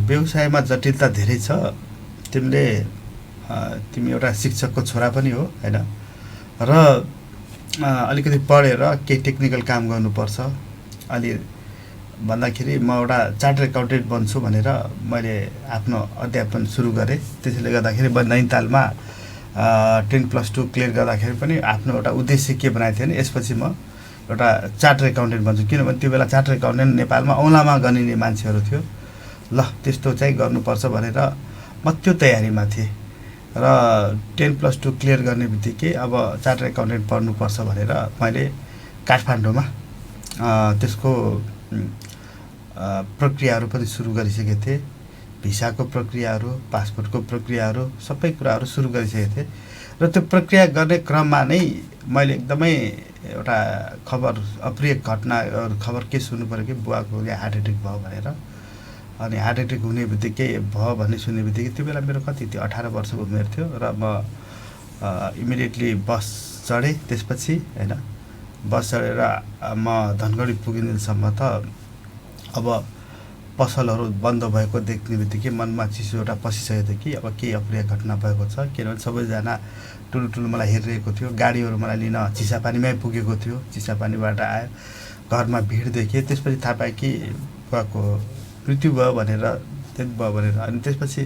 व्यवसायमा जटिलता धेरै छ, तिमी एउटा शिक्षकको छोरा पनि हो होइन, र अलिकति पढेर केही टेक्निकल काम गर्नुपर्छ। अलि भन्दाखेरि म एउटा चार्टर्ड एकाउन्टेन्ट बन्छु भनेर मैले आफ्नो अध्यापन सुरु गरेँ। त्यसैले गर्दाखेरि म नैनीतालमा 10+2 क्लियर गर्दाखेरि पनि आफ्नो एउटा उद्देश्य के बनाएको थिएँ भने यसपछि म एउटा चार्टर्ड एकाउन्टेन्ट बन्छु, किनभने त्यो बेला चार्टर्ड एकाउन्टेन्ट नेपालमा औँलामा गनिने मान्छेहरू थियो। ल त्यस्तो चाहिँ गर्नुपर्छ भनेर म त्यो तयारीमा थिएँ र 10+2 क्लियर गर्ने बित्तिकै अब चार्टर्ड एकाउन्टेन्ट पढ्नुपर्छ भनेर मैले काठमाडौँमा त्यसको प्रक्रियाहरू पनि सुरु गरिसकेको थिएँ। भिसाको प्रक्रियाहरू, पासपोर्टको प्रक्रियाहरू, सबै कुराहरू सुरु गरिसकेको थिएँ। र त्यो प्रक्रिया गर्ने क्रममा नै मैले एकदमै एउटा अप्रिय घटना खबर के सुन्नु पऱ्यो कि बुवाको हार्ट एट्याक भयो भनेर। अनि हार्ट एट्याक हुने बित्तिकै भयो भन्ने सुन्ने बित्तिकै त्यो बेला मेरो कति थियो 18 वर्षको उमेर थियो र म इमिडिएटली बस चढेँ। त्यसपछि होइन बस चढेर म धनगढी पुगिन्जेलसम्म त अब पसलहरू बन्द भएको देख्ने बित्तिकै मनमा चिसो एउटा पसिसकेको थियो कि अब केही अप्रिय घटना भएको छ, किनभने सबैजना ठुलो मलाई हेरिरहेको थियो। गाडीहरू मलाई लिन चिसापानीमै पुगेको थियो, चिसापानीबाट आयो, घरमा भिड देखेँ। त्यसपछि थाहा पाएँ कि बुवाको मृत्यु भयो भनेर, डेथ भयो भनेर। अनि त्यसपछि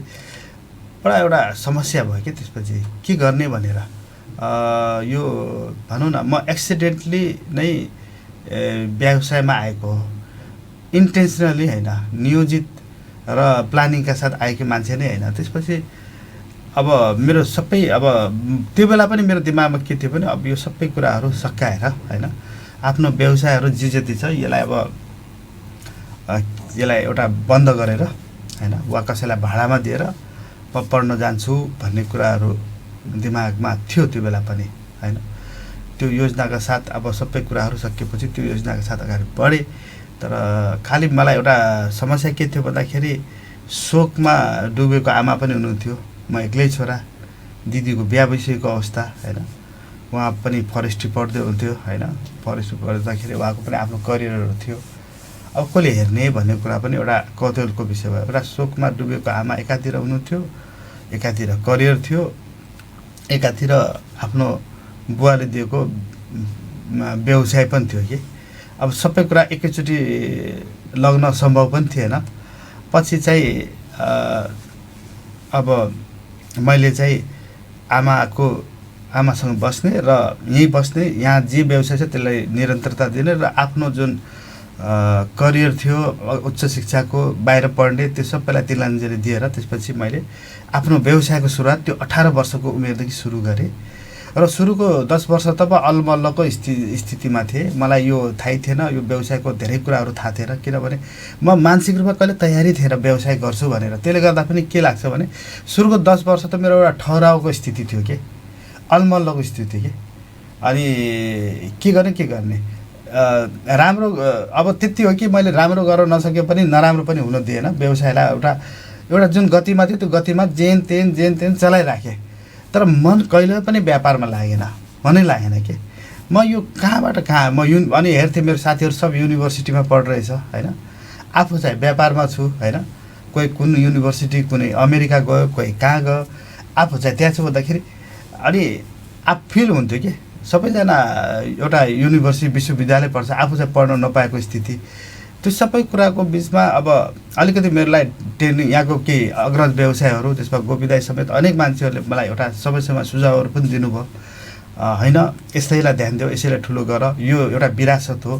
बडा एउटा समस्या भयो कि त्यसपछि के गर्ने भनेर यो भनौँ न म एक्सिडेन्टली नै व्यवसायमा आएको हो, इन्टेन्सनली होइन, नियोजित र प्लानिङका साथ आएकी मान्छे नै होइन। त्यसपछि अब मेरो सबै अब त्यो बेला पनि मेरो दिमागमा के थियो भने अब यो सबै कुराहरू सकाएर होइन आफ्नो व्यवसायहरू जे जति छ यसलाई एउटा बन्द गरेर होइन वा कसैलाई भाडामा दिएर म पढ्न जान्छु भन्ने कुराहरू दिमागमा थियो त्यो बेला पनि होइन। त्यो योजनाका साथ अब सबै कुराहरू सकिएपछि त्यो योजनाका साथ अगाडि बढेँ। तर खालि मलाई एउटा समस्या के थियो भन्दाखेरि शोकमा डुबेको आमा पनि हुनुहुन्थ्यो, म एक्लै छोरा, दिदीको बिहा भइसकेको अवस्था होइन। उहाँ पनि फरेस्ट्री पढ्दै हुन्थ्यो होइन, फरेस्ट्री पढ्दाखेरि उहाँको पनि आफ्नो करियरहरू थियो। अब कसले हेर्ने भन्ने कुरा पनि एउटा कौतूहलको विषय भयो। एउटा शोकमा डुबेको आमा एकातिर हुनुहुन्थ्यो, एकातिर करियर थियो, एकातिर आफ्नो बुवाले दिएको व्यवसाय पनि थियो कि अब सबै कुरा एकैचोटि लग्न सम्भव पनि थिएन। पछि चाहिँ अब मैले चाहिँ आमासँग बस्ने र यहीँ बस्ने, यहाँ जे व्यवसाय छ त्यसलाई निरन्तरता दिने र आफ्नो जुन करियर थियो उच्च शिक्षाको बाहिर पढ्ने त्यो सबैलाई तिलाञ्जली दिएर त्यसपछि मैले आफ्नो व्यवसायको सुरुवात त्यो 18 वर्षको उमेरदेखि सुरु गरेँ। र सुरुको 10 वर्ष त म अलमल्लको स्थितिमा थिएँ। मलाई यो थाहै थिएन, यो व्यवसायको धेरै कुराहरू थाहा थिएन, किनभने म मानसिक रूपमा कहिले तयारी थिएन व्यवसाय गर्छु भनेर। त्यसले गर्दा पनि के लाग्छ भने सुरुको 10 वर्ष त मेरो एउटा ठहरावको स्थिति थियो कि अलमल्लको स्थिति कि अनि के गर्ने राम्रो अब त्यति हो कि मैले राम्रो गर्न नसके पनि नराम्रो पनि हुन दिएन। व्यवसायलाई एउटा जुन गतिमा थियो त्यो गतिमा जेन तेन चलाइराखेँ। तर मन कहिले पनि व्यापारमा लागेन, मनै लागेन के म यो कहाँबाट कहाँ म अनि हेर्थेँ मेरो साथीहरू सब युनिभर्सिटीमा पढिरहेछ होइन, आफू चाहिँ व्यापारमा छु होइन, कोही कुन युनिभर्सिटी कुनै अमेरिका गयो, कोही कहाँ गयो, आफू चाहिँ त्यहाँ छु भन्दाखेरि अनि आफू फिल हुन्थ्यो कि सबैजना एउटा युनिभर्सिटी विश्वविद्यालय पढ्छ, आफू चाहिँ पढ्न नपाएको स्थिति। त्यो सबै कुराको बिचमा अब अलिकति मेरो लागि ट्रेनिङ यहाँको केही अग्रज व्यवसायहरू, त्यसमा गोपीदाई समेत अनेक मान्छेहरूले मलाई एउटा समयमा सुझावहरू पनि दिनुभयो, होइन यसैलाई ध्यान देऊ, यसैलाई ठुलो गर, यो एउटा विरासत हो,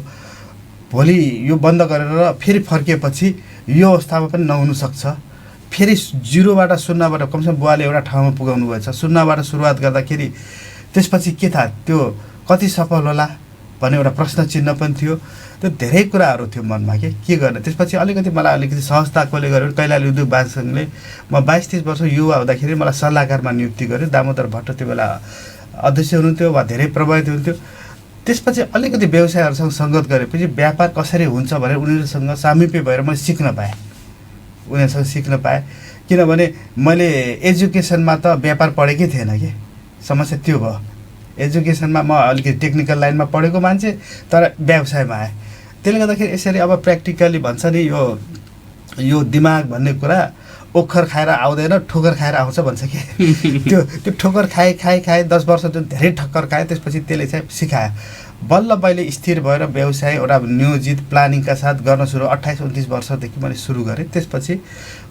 भोलि यो बन्द गरेर फेरि फर्किएपछि यो अवस्थामा पनि नहुनसक्छ, फेरि जिरोबाट शून्यबाट कमसेकम बुवाले एउटा ठाउँमा पुगाउनु भएछ, शून्यबाट सुरुवात गर्दाखेरि त्यसपछि के थाहा त्यो कति सफल होला भन्ने एउटा प्रश्न चिन्ह पनि थियो। त्यो धेरै कुराहरू थियो मनमा के गर्ने। त्यसपछि अलिकति मलाई अलिकति सहजताकोले गर्यो कैलाली उद्योग महासङ्घले म 22-23 वर्ष युवा हुँदाखेरि मलाई सल्लाहकारमा नियुक्ति गर्यो। दामोदर भट्ट त्यो बेला अध्यक्ष हुनुहुन्थ्यो, वा धेरै प्रभावित हुन्थ्यो। त्यसपछि अलिकति व्यवसायहरूसँग सङ्गत गरेपछि व्यापार कसरी हुन्छ भनेर उनीहरूसँग सामिप्य भएर मैले सिक्न पाएँ, उनीहरूसँग सिक्न पाएँ। किनभने मैले एजुकेसनमा त व्यापार पढेकै थिएन कि, समस्या त्यो भयो। एजुकेसनमा म अलिकति टेक्निकल लाइनमा पढेको मान्छे तर व्यवसायमा आएँ। त्यसले गर्दाखेरि यसरी अब प्र्याक्टिकली भन्छ नि यो दिमाग भन्ने कुरा ओखर खाएर आउँदैन, ठोकर खाएर आउँछ भन्छ कि त्यो ठोकर खाएँ 10 वर्ष जुन धेरै ठक्कर खाएँ, त्यसपछि त्यसले चाहिँ सिकायो। बल्ल मैले स्थिर भएर व्यवसाय एउटा नियोजित प्लानिङका साथ गर्न सुरु 28-29 वर्षदेखि मैले सुरु गरेँ। त्यसपछि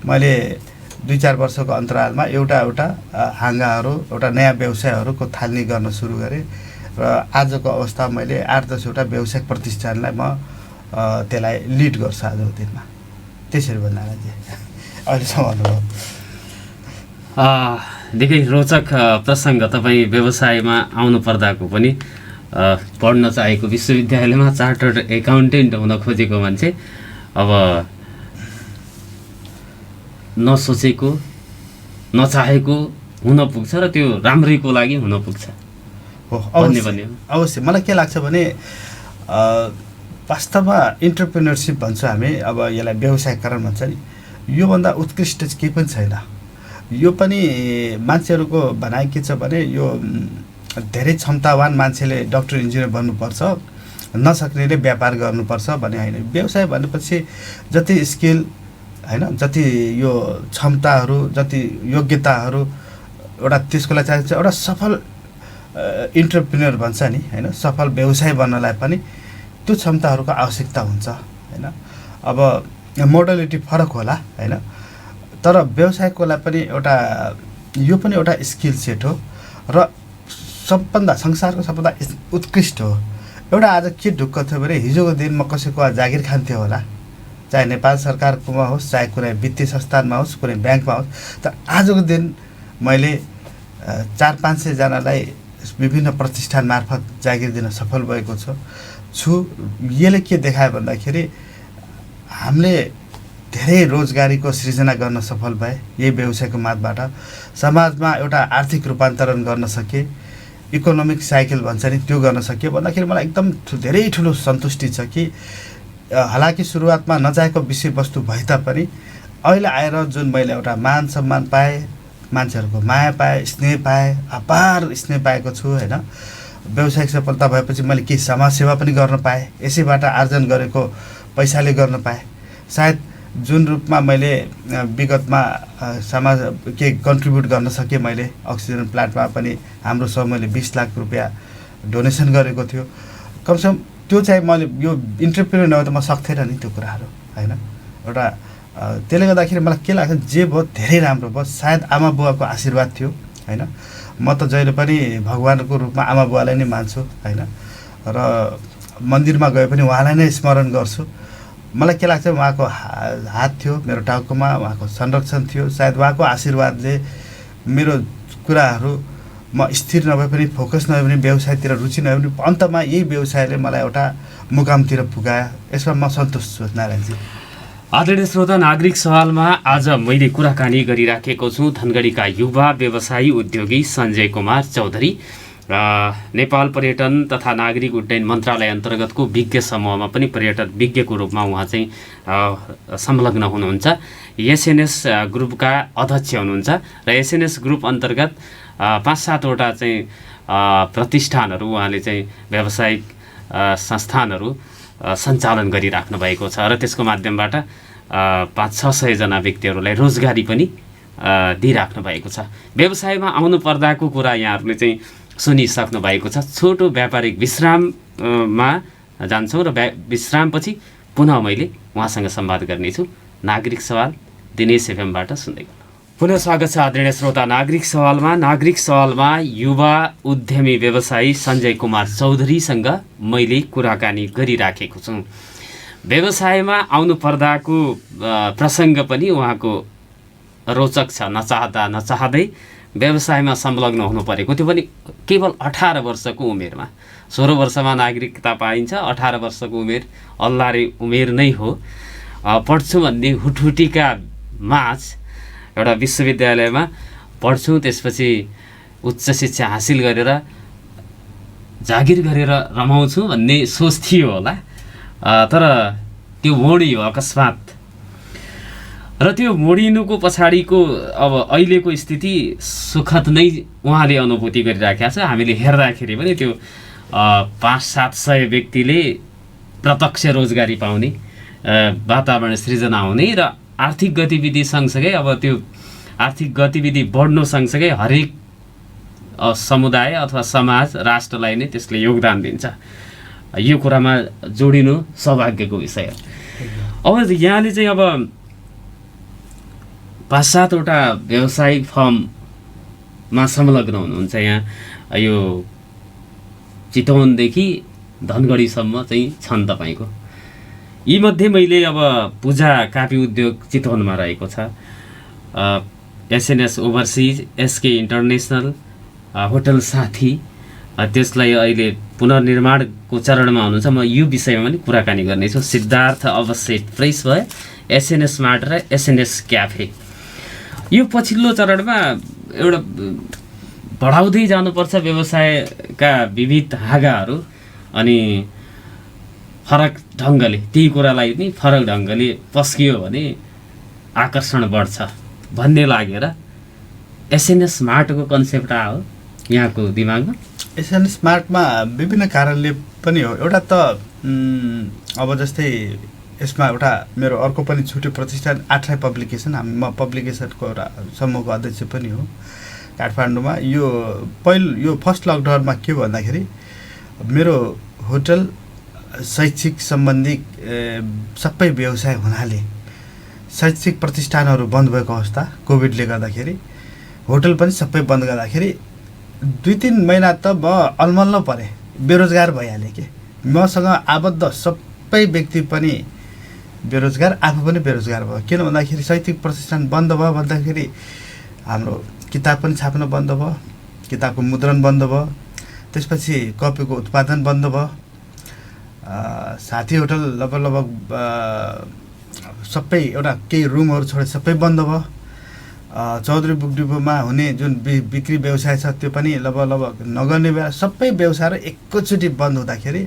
मैले 2-4 वर्षको अन्तरालमा एउटा हाँगाहरू, एउटा नयाँ व्यवसायहरूको थालनी गर्न सुरु गरेँ र आजको अवस्थामा मैले 8-10 वटा व्यावसायिक प्रतिष्ठानलाई म त्यसलाई लिड गर्छु आजको दिनमा। त्यसरी भन्दा अहिलेसम्म अनुभव। निकै रोचक प्रसङ्ग। तपाईँ व्यवसायमा आउनु पर्दाको पनि पढ्न चाहेको विश्वविद्यालयमा चार्टर्ड एकाउन्टेन्ट हुन खोजेको मान्छे अब नसोचेको नचाहेको हुन पुग्छ र त्यो राम्रैको लागि हुन पुग्छ हो। अवश्य मलाई के लाग्छ भने वास्तवमा इन्टरप्रेन्योरसिप भन्छ हामी, अब यसलाई व्यवसायीकरण भन्छ नि, योभन्दा उत्कृष्ट चाहिँ केही पनि छैन। यो पनि मान्छेहरूको भनाइ के छ भने यो धेरै क्षमतावान मान्छेले डक्टर इन्जिनियर बन्नुपर्छ, नसक्नेले व्यापार गर्नुपर्छ भन्ने होइन। व्यवसाय भनेपछि जति स्किल होइन, जति यो क्षमताहरू, जति योग्यताहरू एउटा त्यसको लागि चाहिन्छ। एउटा सफल इन्टरप्रेन्योर भन्छ नि होइन, सफल व्यवसाय बन्नलाई पनि त्यो क्षमताहरूको आवश्यकता हुन्छ होइन। अब मोडलिटी फरक होला होइन, तर व्यवसायको लागि पनि यो पनि एउटा स्किल सेट हो र सबभन्दा संसारको सबभन्दा उत्कृष्ट हो। एउटा आज के ढुक्क थियो भने हिजोको दिन म कसैको जागिर खान्थ्यो होला, चाहे नेपाल सरकारकोमा होस्, चाहे कुनै वित्तीय संस्थानमा होस्, कुनै ब्याङ्कमा होस्, तर आजको दिन मैले 400-500 जनालाई विभिन्न प्रतिष्ठान मार्फत जागिर दिन सफल भएको छु। यसले के देखायो भन्दाखेरि हामीले धेरै रोजगारीको सृजना गर्न सफल भए यही व्यवसायको माध्यमबाट। समाजमा एउटा आर्थिक रूपान्तरण गर्न सके, इकोनोमिक साइकल भन्छ नि त्यो गर्न सके भन्दाखेरि मलाई एकदम धेरै ठुलो सन्तुष्टि छ कि हालाकि सुरुवातमा नचाहेको विषयवस्तु भए तापनि अहिले आएर जुन मैले एउटा मान सम्मान पाएँ, मान्छेहरूको माया पाएँ, स्नेह पाएँ, अपार स्नेह पाएको छु होइन। व्यावसायिक सफलता भएपछि मैले केही समाजसेवा पनि गर्न पाएँ, यसैबाट आर्जन गरेको पैसाले गर्न पाएँ। सायद जुन रूपमा मैले विगतमा समाज के कन्ट्रिब्युट गर्न सकेँ, मैले अक्सिजन प्लान्टमा पनि हाम्रो समूहले 20 लाख रुपियाँ डोनेसन गरेको थियो। कमसेकम त्यो चाहिँ मैले यो इन्टरप्रेन्योर नभए त म सक्थेन नि त्यो कुराहरू होइन। एउटा त्यसले गर्दाखेरि मलाई के लाग्छ, जे भयो धेरै राम्रो भयो। सायद आमा बुवाको आशीर्वाद थियो होइन। म त जहिले पनि भगवानको रूपमा आमा बुवालाई नै मान्छु होइन, र मन्दिरमा गए पनि उहाँलाई नै स्मरण गर्छु। मलाई के लाग्छ, उहाँको हात थियो मेरो टाउकोमा, उहाँको संरक्षण थियो। सायद उहाँको आशीर्वादले मेरो कुराहरू म स्थिर नभए पनि, फोकस नभए पनि, व्यवसायतिर रुचि नभए पनि अन्तमा यही व्यवसायले मलाई एउटा मुकामतिर पुगायो। यसमा म सन्तुष्ट छु नारायणजी। आदरणीय श्रोता, नागरिक सवालमा आज मैले कुराकानी गरिराखेको छु धनगढीका युवा व्यवसायी उद्योगी सञ्जय कुमार चौधरी। नेपाल पर्यटन तथा नागरिक उड्डयन मन्त्रालय अन्तर्गतको विज्ञ समूहमा पनि पर्यटन विज्ञको रूपमा उहाँ चाहिँ संलग्न हुनुहुन्छ। एसएनएस ग्रुपका अध्यक्ष हुनुहुन्छ र एसएनएस ग्रुप अन्तर्गत 5-7वटा चाहिँ प्रतिष्ठानहरू उहाँले चाहिँ व्यावसायिक संस्थानहरू सञ्चालन गरिराख्नु भएको छ र त्यसको माध्यमबाट 500-600 जना व्यक्तिहरूलाई रोजगारी पनि दिइराख्नु भएको छ। व्यवसायमा आउनु पर्दाको कुरा यहाँहरूले चाहिँ सुनिसक्नु भएको छ। छोटो व्यापारिक विश्राममा जान्छौँ र विश्रामपछि पुनः मैले उहाँसँग संवाद गर्नेछु। नागरिक सवाल दिनेश एफएमबाट सुन्दै गर्नु। पुनः स्वागत छ आदरणीय श्रोता नागरिक सवालमा युवा उद्यमी व्यवसायी सञ्जय कुमार चौधरीसँग मैले कुराकानी गरिराखेको छु। व्यवसायमा आउनु पर्दाको प्रसङ्ग पनि उहाँको रोचक छ। नचाहँदा नचाहँदै व्यवसायमा संलग्न हुनु परेको, त्यो पनि केवल 18 वर्षको उमेरमा। 16 वर्षमा नागरिकता पाइन्छ, 18 वर्षको उमेर अल्लारे उमेर नै हो। पढ्छु भन्ने हुटहुटीका माझ एउटा विश्वविद्यालयमा पढ्छु, त्यसपछि उच्च शिक्षा हासिल गरेर जागिर गरेर रमाउँछु भन्ने सोच थियो होला, तर त्यो मोडियो अकस्मात। र त्यो मोडिनुको पछाडिको अब अहिलेको स्थिति सुखद नै उहाँले अनुभूति गरिराखेका छ। हामीले हेर्दाखेरि पनि त्यो 500-700 व्यक्तिले प्रत्यक्ष रोजगारी पाउने, वातावरण सृजना हुने र आर्थिक गतिविधि सँगसँगै अब त्यो आर्थिक गतिविधि बढ्नु सँगसँगै हरेक समुदाय अथवा समाज राष्ट्रलाई नै त्यसले योगदान दिन्छ। यो कुरामा जोडिनु सौभाग्यको विषय हो। अब यहाँले चाहिँ अब 5-7वटा व्यावसायिक फर्ममा संलग्न हुनुहुन्छ। यहाँ यो चितवनदेखि धनगढीसम्म चाहिँ छन् तपाईँको। यीमध्ये मैले अब पूजा कापी उद्योग चितवनमा रहेको छ, SNS overseas, SK international, hotel Saathi, त्यसलाई अहिले पुनर्निर्माणको चरणमा हुनुहुन्छ। म यो विषयमा पनि कुराकानी गर्नेछु। सिद्धार्थ अवश्य फ्रेस भयो, एसएनएस मार्ट र एसएनएस क्याफे। यो पछिल्लो चरणमा एउटा बढाउँदै जानुपर्छ व्यवसायका विविध हाँगाहरू, अनि फरक ढङ्गले त्यही कुरालाई पनि फरक ढङ्गले पस्कियो भने आकर्षण बढ्छ भन्ने लागेर एसएनएस मार्टको कन्सेप्ट आयो यहाँको दिमागमा। एसएनएस मार्टमा विभिन्न कारणले पनि हो। एउटा त अब जस्तै यसमा एउटा मेरो अर्को पनि छुट्टै प्रतिष्ठान आठराई पब्लिकेसन, म पब्लिकेसनको एउटा समूहको अध्यक्ष पनि हो काठमाडौँमा। यो फर्स्ट लकडाउनमा के भन्दाखेरि मेरो होटल शैक्षिक सम्बन्धी सबै व्यवसाय हुनाले शैक्षिक प्रतिष्ठानहरू बन्द भएको अवस्था, कोभिडले गर्दाखेरि होटल पनि सबै बन्द गर्दाखेरि 2-3 महिना त म अलमल्ल परेँ, बेरोजगार भइहालेँ कि। मसँग आबद्ध सबै व्यक्ति पनि बेरोजगार, आफू पनि बेरोजगार भयो। किन भन्दाखेरि शैक्षिक प्रतिष्ठान बन्द भयो भन्दाखेरि हाम्रो किताब पनि छाप्न बन्द भयो, किताबको मुद्रण बन्द भयो, त्यसपछि कपीको उत्पादन बन्द भयो, साथी होटल लगभग सबै एउटा केही रुमहरू छोडेर सबै बन्द भयो। चौधरी बुक डिपोमा हुने जुन बिक्री व्यवसाय छ त्यो पनि लगभग नगर्ने बेला सबै व्यवसायहरू एकैचोटि बन्द हुँदाखेरि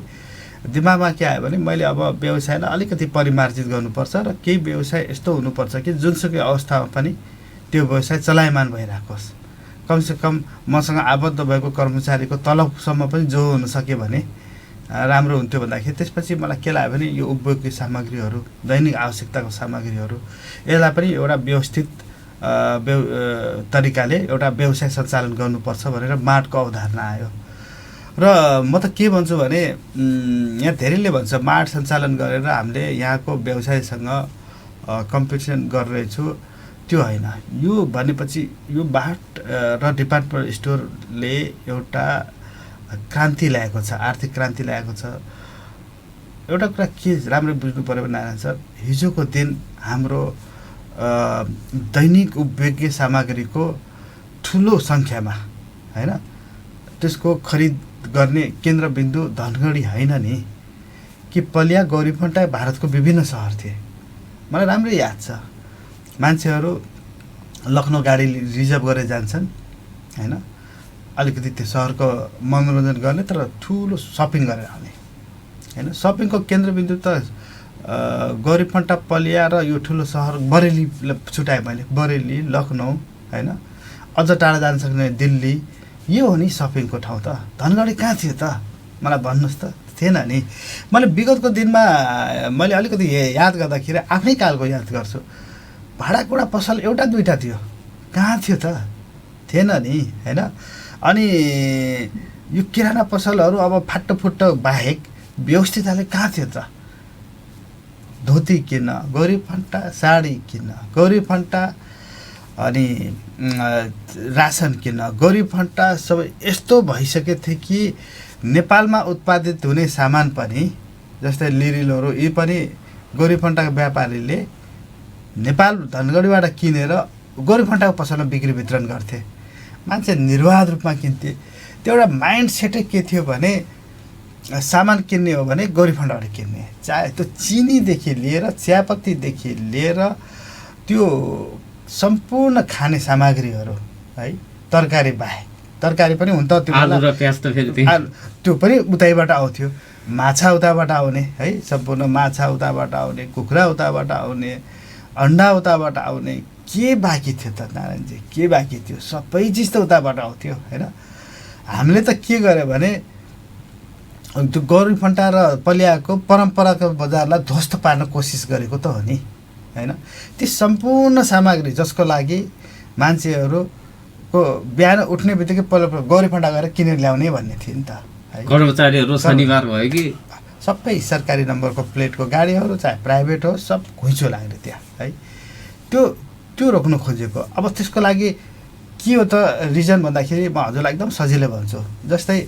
दिमागमा के आयो भने मैले अब व्यवसायलाई अलिकति परिमार्जित गर्नुपर्छ र केही व्यवसाय यस्तो हुनुपर्छ कि जुनसुकै अवस्थामा पनि त्यो व्यवसाय चलायमान भइराखोस्। कमसेकम मसँग आबद्ध भएको कर्मचारीको तलबसम्म पनि जो हुन सक्यो भने राम्रो हुन्थ्यो भन्दाखेरि त्यसपछि मलाई के लाग्यो भने यो उपभोग्य सामग्रीहरू, दैनिक आवश्यकताको सामग्रीहरू, यसलाई पनि एउटा व्यवस्थित तरिकाले एउटा व्यवसाय सञ्चालन गर्नुपर्छ भनेर मार्टको अवधारणा आयो। र म त के भन्छु भने यहाँ धेरैले भन्छ मार्ट सञ्चालन गरेर हामीले यहाँको व्यवसायसँग कम्पिटिसन गरिरहेछु, त्यो होइन। यो भनेपछि यो मार्ट र डिपार्टमेन्टल स्टोरले एउटा क्रान्ति ल्याएको छ, आर्थिक क्रान्ति ल्याएको छ। एउटा कुरा के राम्रो बुझ्नु पऱ्यो भने नारायण सर, हिजोको दिन हाम्रो दैनिक उपभोग्य सामग्रीको ठुलो सङ्ख्यामा होइन त्यसको खरिद गर्ने केन्द्रबिन्दु धनगढी होइन नि, कि पलिया, गौरीफन्टा भारतको विभिन्न सहर थिए। मलाई राम्रै याद छ, मान्छेहरू लखनऊ गाडी रिजर्भ गरेर जान्छन् होइन, अलिकति त्यो सहरको मनोरञ्जन गर्ने तर ठुलो सपिङ गरेर आउने होइन। सपिङको केन्द्रबिन्दु त गौरीफन्टा, पलिया र यो ठुलो सहर बरेली छुटाएँ मैले, बरेली, लखनऊ होइन। अझ टाढा जान सक्ने दिल्ली, यो हो नि सपिङको ठाउँ त। धनगढी कहाँ थियो त मलाई भन्नुहोस् त, थिएन नि। मैले विगतको दिनमा मैले अलिकति याद गर्दाखेरि आफ्नै कालको याद गर्छु, भाँडाकुँडा पसल एउटा दुईवटा थियो, कहाँ थियो त, थिएन नि होइन। अनि यो किराना पसलहरू अब फाटोफुट्ट बाहेक व्यवस्थित खाले कहाँ थियो त। धोती किन्न गौरी फन्टा, साडी किन्न गौरी फन्टा, अनि रासन किन्न गौरी फन्टा, सबै यस्तो भइसकेको थियो कि नेपालमा उत्पादित हुने सामान पनि जस्तै लिरिलहरू यी पनि गौरी फन्टाको व्यापारीले नेपाल धनगढीबाट किनेर गौरी फन्टाको पसलमा बिक्री वितरण गर्थे। मान्छे निर्वाध रूपमा किन्थे। त्यो एउटा माइन्ड सेटै के थियो भने सामान किन्ने हो भने गौरी फन्टाबाट किन्ने, चाहे त्यो चिनीदेखि लिएर चियापत्तीदेखि लिएर त्यो सम्पूर्ण खाने सामग्रीहरू है, तरकारी बाहेक, तरकारी पनि हुन त त्यो आलु र प्याज त फेरि त्यो पनि उतैबाट आउँथ्यो, माछा उताबाट आउने है, सम्पूर्ण माछा उताबाट आउने, कुखुरा उताबाट आउने, अन्डा उताबाट आउने। के बाँकी थियो त नारायणजी, के बाँकी थियो, सबै चिज त उताबाट आउँथ्यो होइन। हामीले त के गर्यो भने त्यो गौरी फन्टा र पलियाको परम्पराको बजारलाई ध्वस्त पार्न कोसिस गरेको त हो नि होइन। ती सम्पूर्ण सामग्री जसको लागि मान्छेहरूको बिहान उठ्ने बित्तिकै पहिलो गौरी फन्टा गएर किनेर ल्याउने भन्ने थियो नि त है। कर्मचारीहरू शनिबार भयो कि सबै सरकारी नम्बरको प्लेटको गाडीहरू चाहे प्राइभेट हो सब घुइँचो लाग्ने त्यहाँ है। त्यो रोक्नु खोजेको। अब त्यसको लागि के हो त रिजन भन्दाखेरि म हजुरलाई एकदम सजिलै भन्छु। जस्तै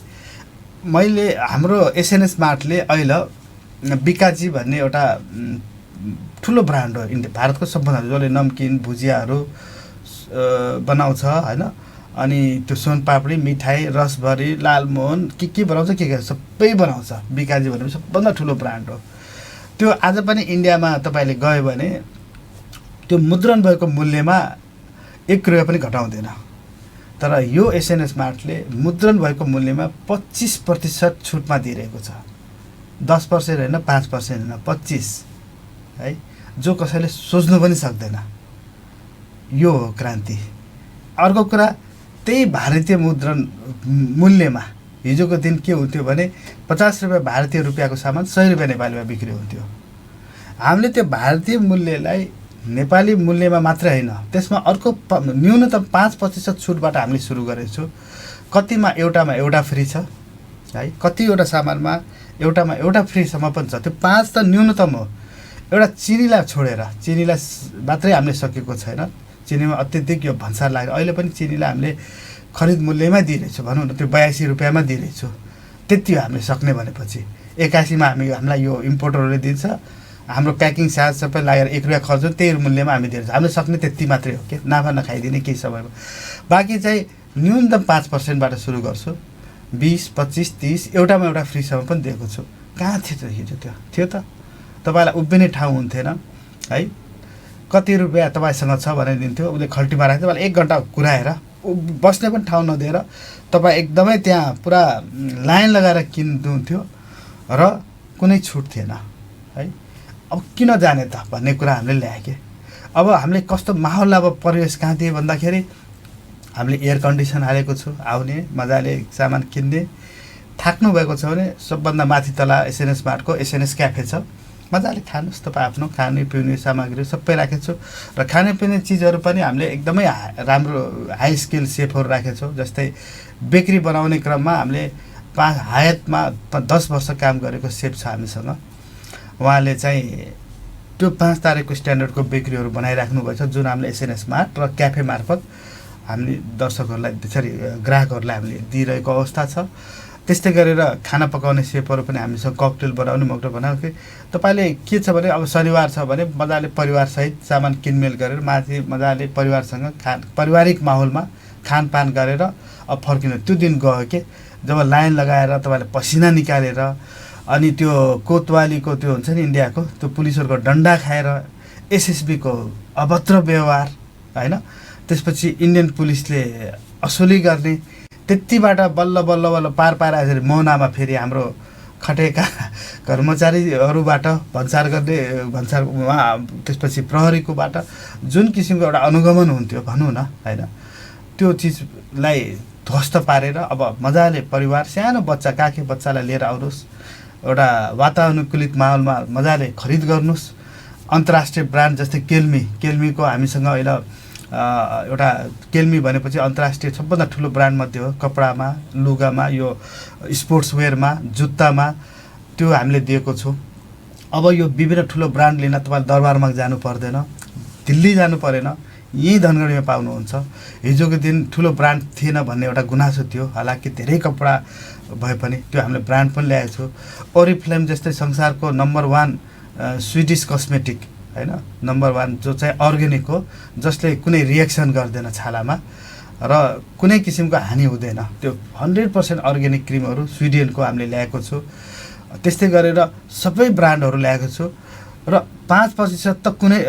मैले हाम्रो एसएनएस मार्टले अहिले बिकाजी भन्ने एउटा ठुलो ब्रान्ड हो इन्डिया, भारतको सबभन्दा जसले नमकिन भुजियाहरू बनाउँछ होइन। अनि त्यो सोनपापडी, मिठाई, रसभरी, लालमोहन के बनाउँछ, के सबै बनाउँछ। बिकाजी भनेपछि सबभन्दा ठुलो ब्रान्ड हो त्यो। आज पनि इन्डियामा तपाईँले गयो भने त्यो मुद्रण भएको मूल्यमा 1 रुपैयाँ पनि घटाउँदैन। तर यो एसएनएस मार्टले मुद्रण भएको मूल्यमा 25% छुटमा दिइरहेको छ। 10% होइन, 5% होइन, 25 है, जो कसैले सोच्नु पनि सक्दैन। यो हो क्रान्ति। अर्को कुरा, त्यही भारतीय मुद्रण मूल्यमा हिजोको दिन के हुन्थ्यो भने 50 रुपियाँ भारतीय रुपियाँको सामान 100 रुपियाँ नेपालीमा बिक्री हुन्थ्यो। हामीले त्यो भारतीय मूल्यलाई नेपाली मूल्यमा मात्रै होइन, त्यसमा अर्को न्यूनतम 5% छुटबाट हामीले सुरु गरेको छौँ। कतिमा एउटामा एउटा फ्री छ है, कतिवटा सामानमा एउटामा एउटा फ्रीसम्म पनि छ। त्यो 5 त न्यूनतम हो। एउटा चिनीलाई छोडेर, चिनीलाई मात्रै हामीले सकेको छैन। चिनीमा अत्यधिक यो भन्सार लाग्यो। अहिले पनि चिनीलाई हामीले खरिद मूल्यमै दिइरहेछौँ, भनौँ न त्यो 82 रुपियाँमा दिइरहेछौँ। त्यति हो हामीले सक्ने भनेपछि। 81मा हामीलाई यो इम्पोर्टरहरूले दिन्छ, हाम्रो प्याकिङ चार्ज सबै लागेर 1 रुपियाँ खर्च, त्यही मूल्यमा हामी दिन्छ। हामीले सक्ने त्यति मात्रै हो के, नाफा नखाइदिने केही समयमा। बाँकी चाहिँ न्यूनतम 5%बाट सुरु गर्छु। 20, 25, 30 एउटामा एउटा फ्रीसम्म पनि दिएको छु। कहाँ थियो त हिजो? त्यो थियो त तपाईँलाई उभिने ठाउँ हुन्थेन है। कति रुपियाँ तपाईँसँग छ भने दिन्थ्यो, उसले खल्टीमा राख्थ्यो, तपाईँलाई 1 घन्टा कुराएर बस्ने पनि ठाउँ नदिएर तपाईँ एकदमै त्यहाँ पुरा लाइन लगाएर किन्नुहुन्थ्यो र कुनै छुट थिएन है। अब किन जाने त भन्ने कुरा हामीले ल्याए कि। अब हामीले कस्तो माहौल, अब परिवेश कहाँ दिए भन्दाखेरि हामीले एयर कन्डिसन हालेको छु, आउने मजाले सामान किन्ने। थाक्नु भएको छ भने सबभन्दा माथि तला एसएनएस मार्टको एसएनएस क्याफे छ, मजाले खानुहोस्। तपाईँ आफ्नो खाने पिउने सामग्री सबै राखेको छु र खानेपिउने चिजहरू पनि हामीले एकदमै राम्रो हाई स्किल सेफहरू राखेको छौँ। जस्तै बेकरी बनाउने क्रममा हामीले हायतमा 10 वर्ष काम गरेको सेफ छ हामीसँग। उहाँले चाहिँ त्यो 5 तारेको स्ट्यान्डर्डको बेकरीहरू बनाइराख्नु भएको छ, जुन हामीले एसएनएस मार्ट र क्याफे मार्फत हामीले दर्शकहरूलाई त्यसरी ग्राहकहरूलाई हामीले दिइरहेको अवस्था छ। त्यस्तै गरेर खाना पकाउने सेफहरू पनि हामीसँग ककटेल बनाउने, मोकटेल बनाउने। तपाईँले के छ भने अब शनिबार छ भने मजाले परिवारसहित सामान किनमेल गरेर माथि मजाले परिवारसँग पारिवारिक माहौलमा खानपान गरेर अब फर्किनु। त्यो दिन गयो कि जब लाइन लगाएर तपाईँले पसिना निकालेर, अनि त्यो कोतवालीको त्यो हुन्छ नि इन्डियाको त्यो पुलिसहरूको डन्डा खाएर, एसएसबीको अभद्र व्यवहार होइन, त्यसपछि इन्डियन पुलिसले असुली गर्ने, त्यतिबाट बल्ल बल्ल बल्ल पार आएर मौनामा फेरि हाम्रो खटेका कर्मचारीहरूबाट भन्सार गर्ने, त्यसपछि प्रहरीकोबाट जुन किसिमको एउटा अनुगमन हुन्थ्यो भनौँ न होइन, त्यो चिजलाई ध्वस्त पारेर अब मजाले परिवार सानो बच्चा काखे बच्चालाई लिएर आउनुहोस्, एउटा वातानुकूलित माहौलमा मजाले खरिद गर्नुहोस्। अन्तर्राष्ट्रिय ब्रान्ड जस्तै केल्मीको हामीसँग अहिले एउटा केल्मी भनेपछि अन्तर्राष्ट्रिय सबभन्दा ठुलो ब्रान्ड मध्ये हो। कपडामा, लुगामा, यो स्पोर्ट्स वेयरमा, जुत्तामा त्यो हामीले दिएको छौँ। अब यो विभिन्न ठुलो ब्रान्ड लिन तपाईँले दरबारमा जानु पर्दैन, दिल्ली जानु परेन, यहीँ धनगढीमा पाउनुहुन्छ। हिजोको दिन ठुलो ब्रान्ड थिएन भन्ने एउटा गुनासो थियो, हालाकि धेरै कपडा भए पनि त्यो हामीले ब्रान्ड पनि ल्याएको छौँ। ओरिफ्लेम जस्तै संसारको नम्बर 1 स्विडिस कस्मेटिक हैन, नम्बर 1 जो चाहिँ अर्ग्यानिक हो, जसले कुनै रिएक्सन गर्दैन छालामा र कुनै किसिमको हानि हुँदैन। त्यो 100% अर्ग्यानिक क्रिमहरू स्विडेनको हामीले ल्याएको छु। त्यस्तै गरेर सबै ब्रान्डहरू ल्याएको छु र 5% त कुनै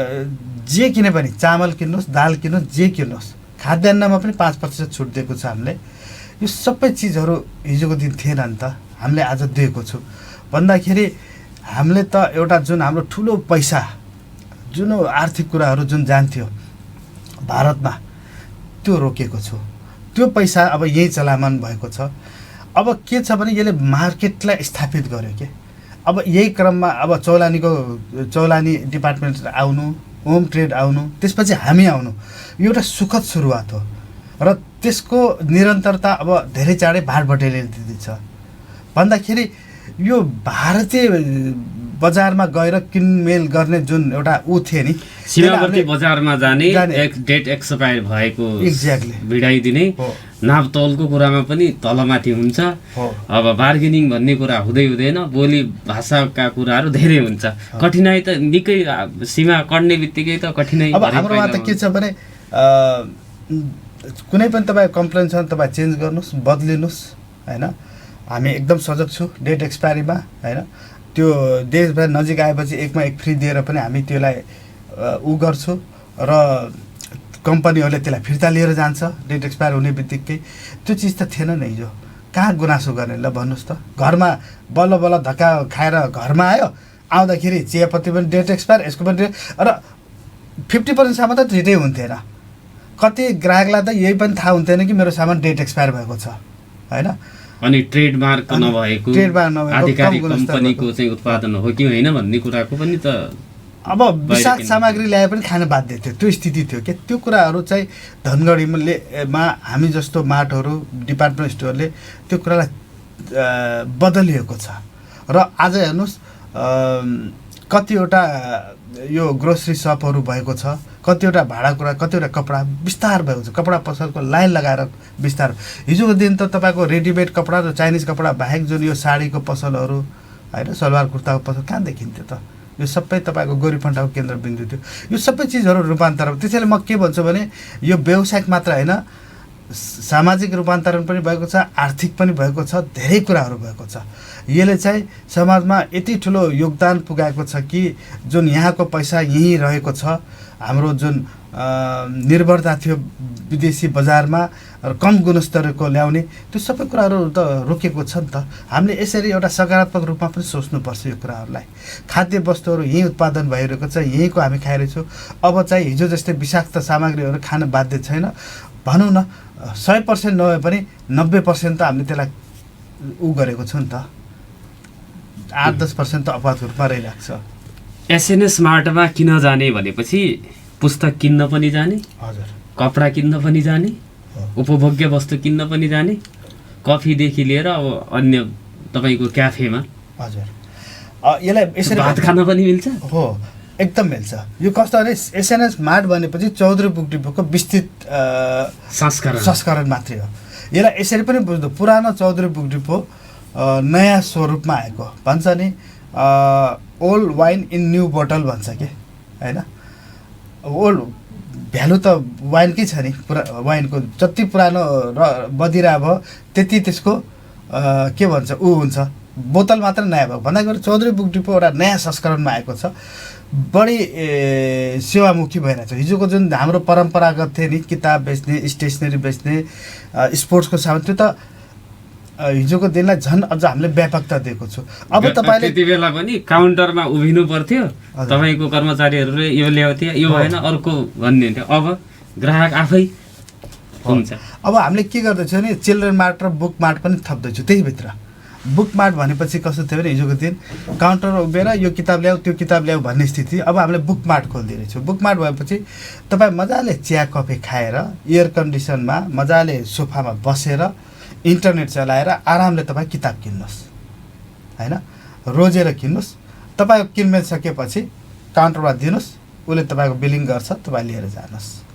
जे किने पनि, चामल किन्नुहोस्, दाल किन्नुहोस्, जे किन्नुहोस्, खाद्यान्नमा पनि 5% छुट दिएको छ हामीले। यो सबै चिजहरू हिजोको दिन थिएन नि त, हामीले आज दिएको छु भन्दाखेरि हामीले त एउटा जुन हाम्रो ठुलो पैसा, जुन आर्थिक कुराहरू जुन जान्थ्यो भारतमा, त्यो रोकेको छु। त्यो पैसा अब यही चलामान भएको छ। अब के छ भने यसले मार्केटलाई स्थापित गर्यो के। अब यही क्रममा अब चौलानी डिपार्टमेन्ट आउनु, होम ट्रेड आउनु, त्यसपछि हामी आउनु, यो एउटा सुखद सुरुवात हो र त्यसको निरन्तरता अब धेरै चाँडै भाटबटेले दिँदैछ भन्दाखेरि यो भारतीय बजारमा गएर किनमेल गर्ने जुन एउटा थियो नि, सीमावर्ती बजारमा जाने डेट एक्सपायर भएको एक्ज्याक्टली भिडाइदिने, नापतोलको कुरामा पनि तलमाथि हुन्छ। अब बार्गेनिङ भन्ने कुरा हुँदैन, बोली भाषाका कुराहरू धेरै हुन्छ। कठिनाइ त निकै, सीमा कट्ने बित्तिकै त कठिनाइ। अब हाम्रोमा त के छ भने कुनै पनि तपाईँ कम्प्लेन छ भने तपाईँ चेन्ज गर्नुहोस्, बदलिनुहोस् हैन। हामी एकदम सजग छु डेट एक्सपायरीमा हैन। त्यो देशभर नजिक आएपछि 1 मा 1 फ्री दिएर पनि हामी त्यसलाई गर्छु र कम्पनीहरूले त्यसलाई फिर्ता लिएर जान्छ डेट एक्सपायर हुने बित्तिकै। त्यो चिज त थिएन नि हिजो, कहाँ गुनासो गर्ने ल भन्नुहोस् त। घरमा बल्ल धक्का खाएर घरमा आउँदाखेरि चियापत्ती पनि डेट एक्सपायर, यसको पनि र 50%सम्म त डेटै हुन्थेन। कति ग्राहकलाई त यही पनि थाहा हुन्थेन कि मेरो सामान डेट एक्सपायर भएको छ हैन। अनि ट्रेडमार्क नभएको आधिकारिक कम्पनीको चाहिँ उत्पादन हो कि होइन भन्ने कुराको पनि त अब विषाक्त सामग्री ल्याए पनि खान बाध्य थियो, त्यो स्थिति थियो के। त्यो कुराहरू चाहिँ धनगढीमा हामी जस्तो मार्टहरू, डिपार्टमेन्ट स्टोरले त्यो कुरालाई बदलिएको छ। र आज हेर्नुहोस् कतिवटा यो ग्रोसरी सपहरू भएको छ, कतिवटा भाँडाकुँडा, कतिवटा कपडा विस्तार भएको छ, कपडा पसलको लाइन लगाएर विस्तार। हिजोको दिन त तपाईँको रेडिमेड कपडा र चाइनिज कपडा बाहेक जुन यो साडीको पसलहरू होइन, सलवार कुर्ताको पसल कहाँ देखिन्थ्यो त? यो सबै तपाईँको गोरीफन्टाको केन्द्रबिन्दु थियो। यो सबै चिजहरू रूपान्तरण। त्यसैले म के भन्छु भने यो व्यावसायिक मात्र होइन, सामाजिक रूपान्तरण पनि भएको छ, आर्थिक पनि भएको छ, धेरै कुराहरू भएको छ। यसले चाहिँ समाजमा यति ठुलो योगदान पुगाएको छ कि जुन यहाँको पैसा यहीँ रहेको छ, हाम्रो जुन निर्भरता थियो विदेशी बजारमा र कम गुणस्तरको ल्याउने, त्यो सबै कुराहरू त रोकेको छ नि त। हामीले यसरी एउटा सकारात्मक रूपमा पनि सोच्नुपर्छ यो कुराहरूलाई। खाद्य वस्तुहरू यहीँ उत्पादन भइरहेको छ, यहीँको हामी खाइरहेछौँ। अब चाहिँ हिजो जस्तै विषाक्त सामग्रीहरू खान बाध्य छैन भनौँ न। 100% नभए पनि 90% त हामीले त्यसलाई गरेको छौँ नि त। 8-10% त अपवादको रूपमा रहिरहेको छ। एसएनएस मार्टमा किन जाने भनेपछि पुस्तक किन्न पनि जाने, हजुर, कपडा किन्न पनि जाने, उपभोग्य वस्तु किन्न पनि जाने, कफीदेखि लिएर अब अन्य तपाईँको क्याफेमा हजुर यसलाई यसरी भात खान पनि मिल्छ। हो, एकदम मिल्छ। यो कस्तो भने एसएनएस मार्ट भनेपछि चौधरी बुक डिपोको विस्तृत संस्करण मात्रै हो। यसलाई यसरी पनि बुझ्नु, पुरानो चौधरी बुक डिपो नयाँ स्वरूपमा आएको भन्छ नि, old wine in new bottle भन्छ कि होइन। ओल्ड भ्यालु त वाइनकै छ नि, वाइनको जति पुरानो र मदिरा भयो त्यति त्यसको के भन्छ हुन्छ, बोतल मात्र नयाँ भएको भन्दाखेरि चौधरी बुक डिपो एउटा नयाँ संस्करणमा आएको छ। बढी सेवामुखी भइरहेछ। हिजोको जुन हाम्रो परम्परागत थियो नि, किताब बेच्ने, स्टेसनरी बेच्ने, स्पोर्ट्सको सामान, त्यो त हिजोको दिनलाई झन् अझ हामीले व्यापकता दिएको छु। अब तपाईँले त्यति बेला पनि काउन्टरमा उभिनु पर्थ्यो, तपाईँको कर्मचारीहरूले यो ल्याउँथ्यो, यो भएन अर्को भन्ने थियो। अब ग्राहक आफै हुन्छ। अब हामीले के गर्दैछौँ भने चिल्ड्रेन मार्ट र बुक मार्ट पनि थप्दैछु त्यहीभित्र। बुक मार्ट भनेपछि कस्तो थियो भने हिजोको दिन काउन्टरमा उभिएर यो किताब ल्याऊ त्यो किताब ल्याऊ भन्ने स्थिति, अब हामीले बुक मार्ट खोलिदिएछौँ। बुक मार्ट भएपछि तपाईँ मजाले चिया कफी खाएर एयर कन्डिसनमा मजाले सोफामा बसेर इन्टरनेट चलाएर आरामले तपाईँ किताब किन्नुहोस् होइन, रोजेर किन्नुहोस्। तपाईँको किनमेल सकेपछि काउन्टरमा दिनुहोस्, उसले तपाईँको बिलिङ गर्छ, तपाईँ लिएर जानुहोस्।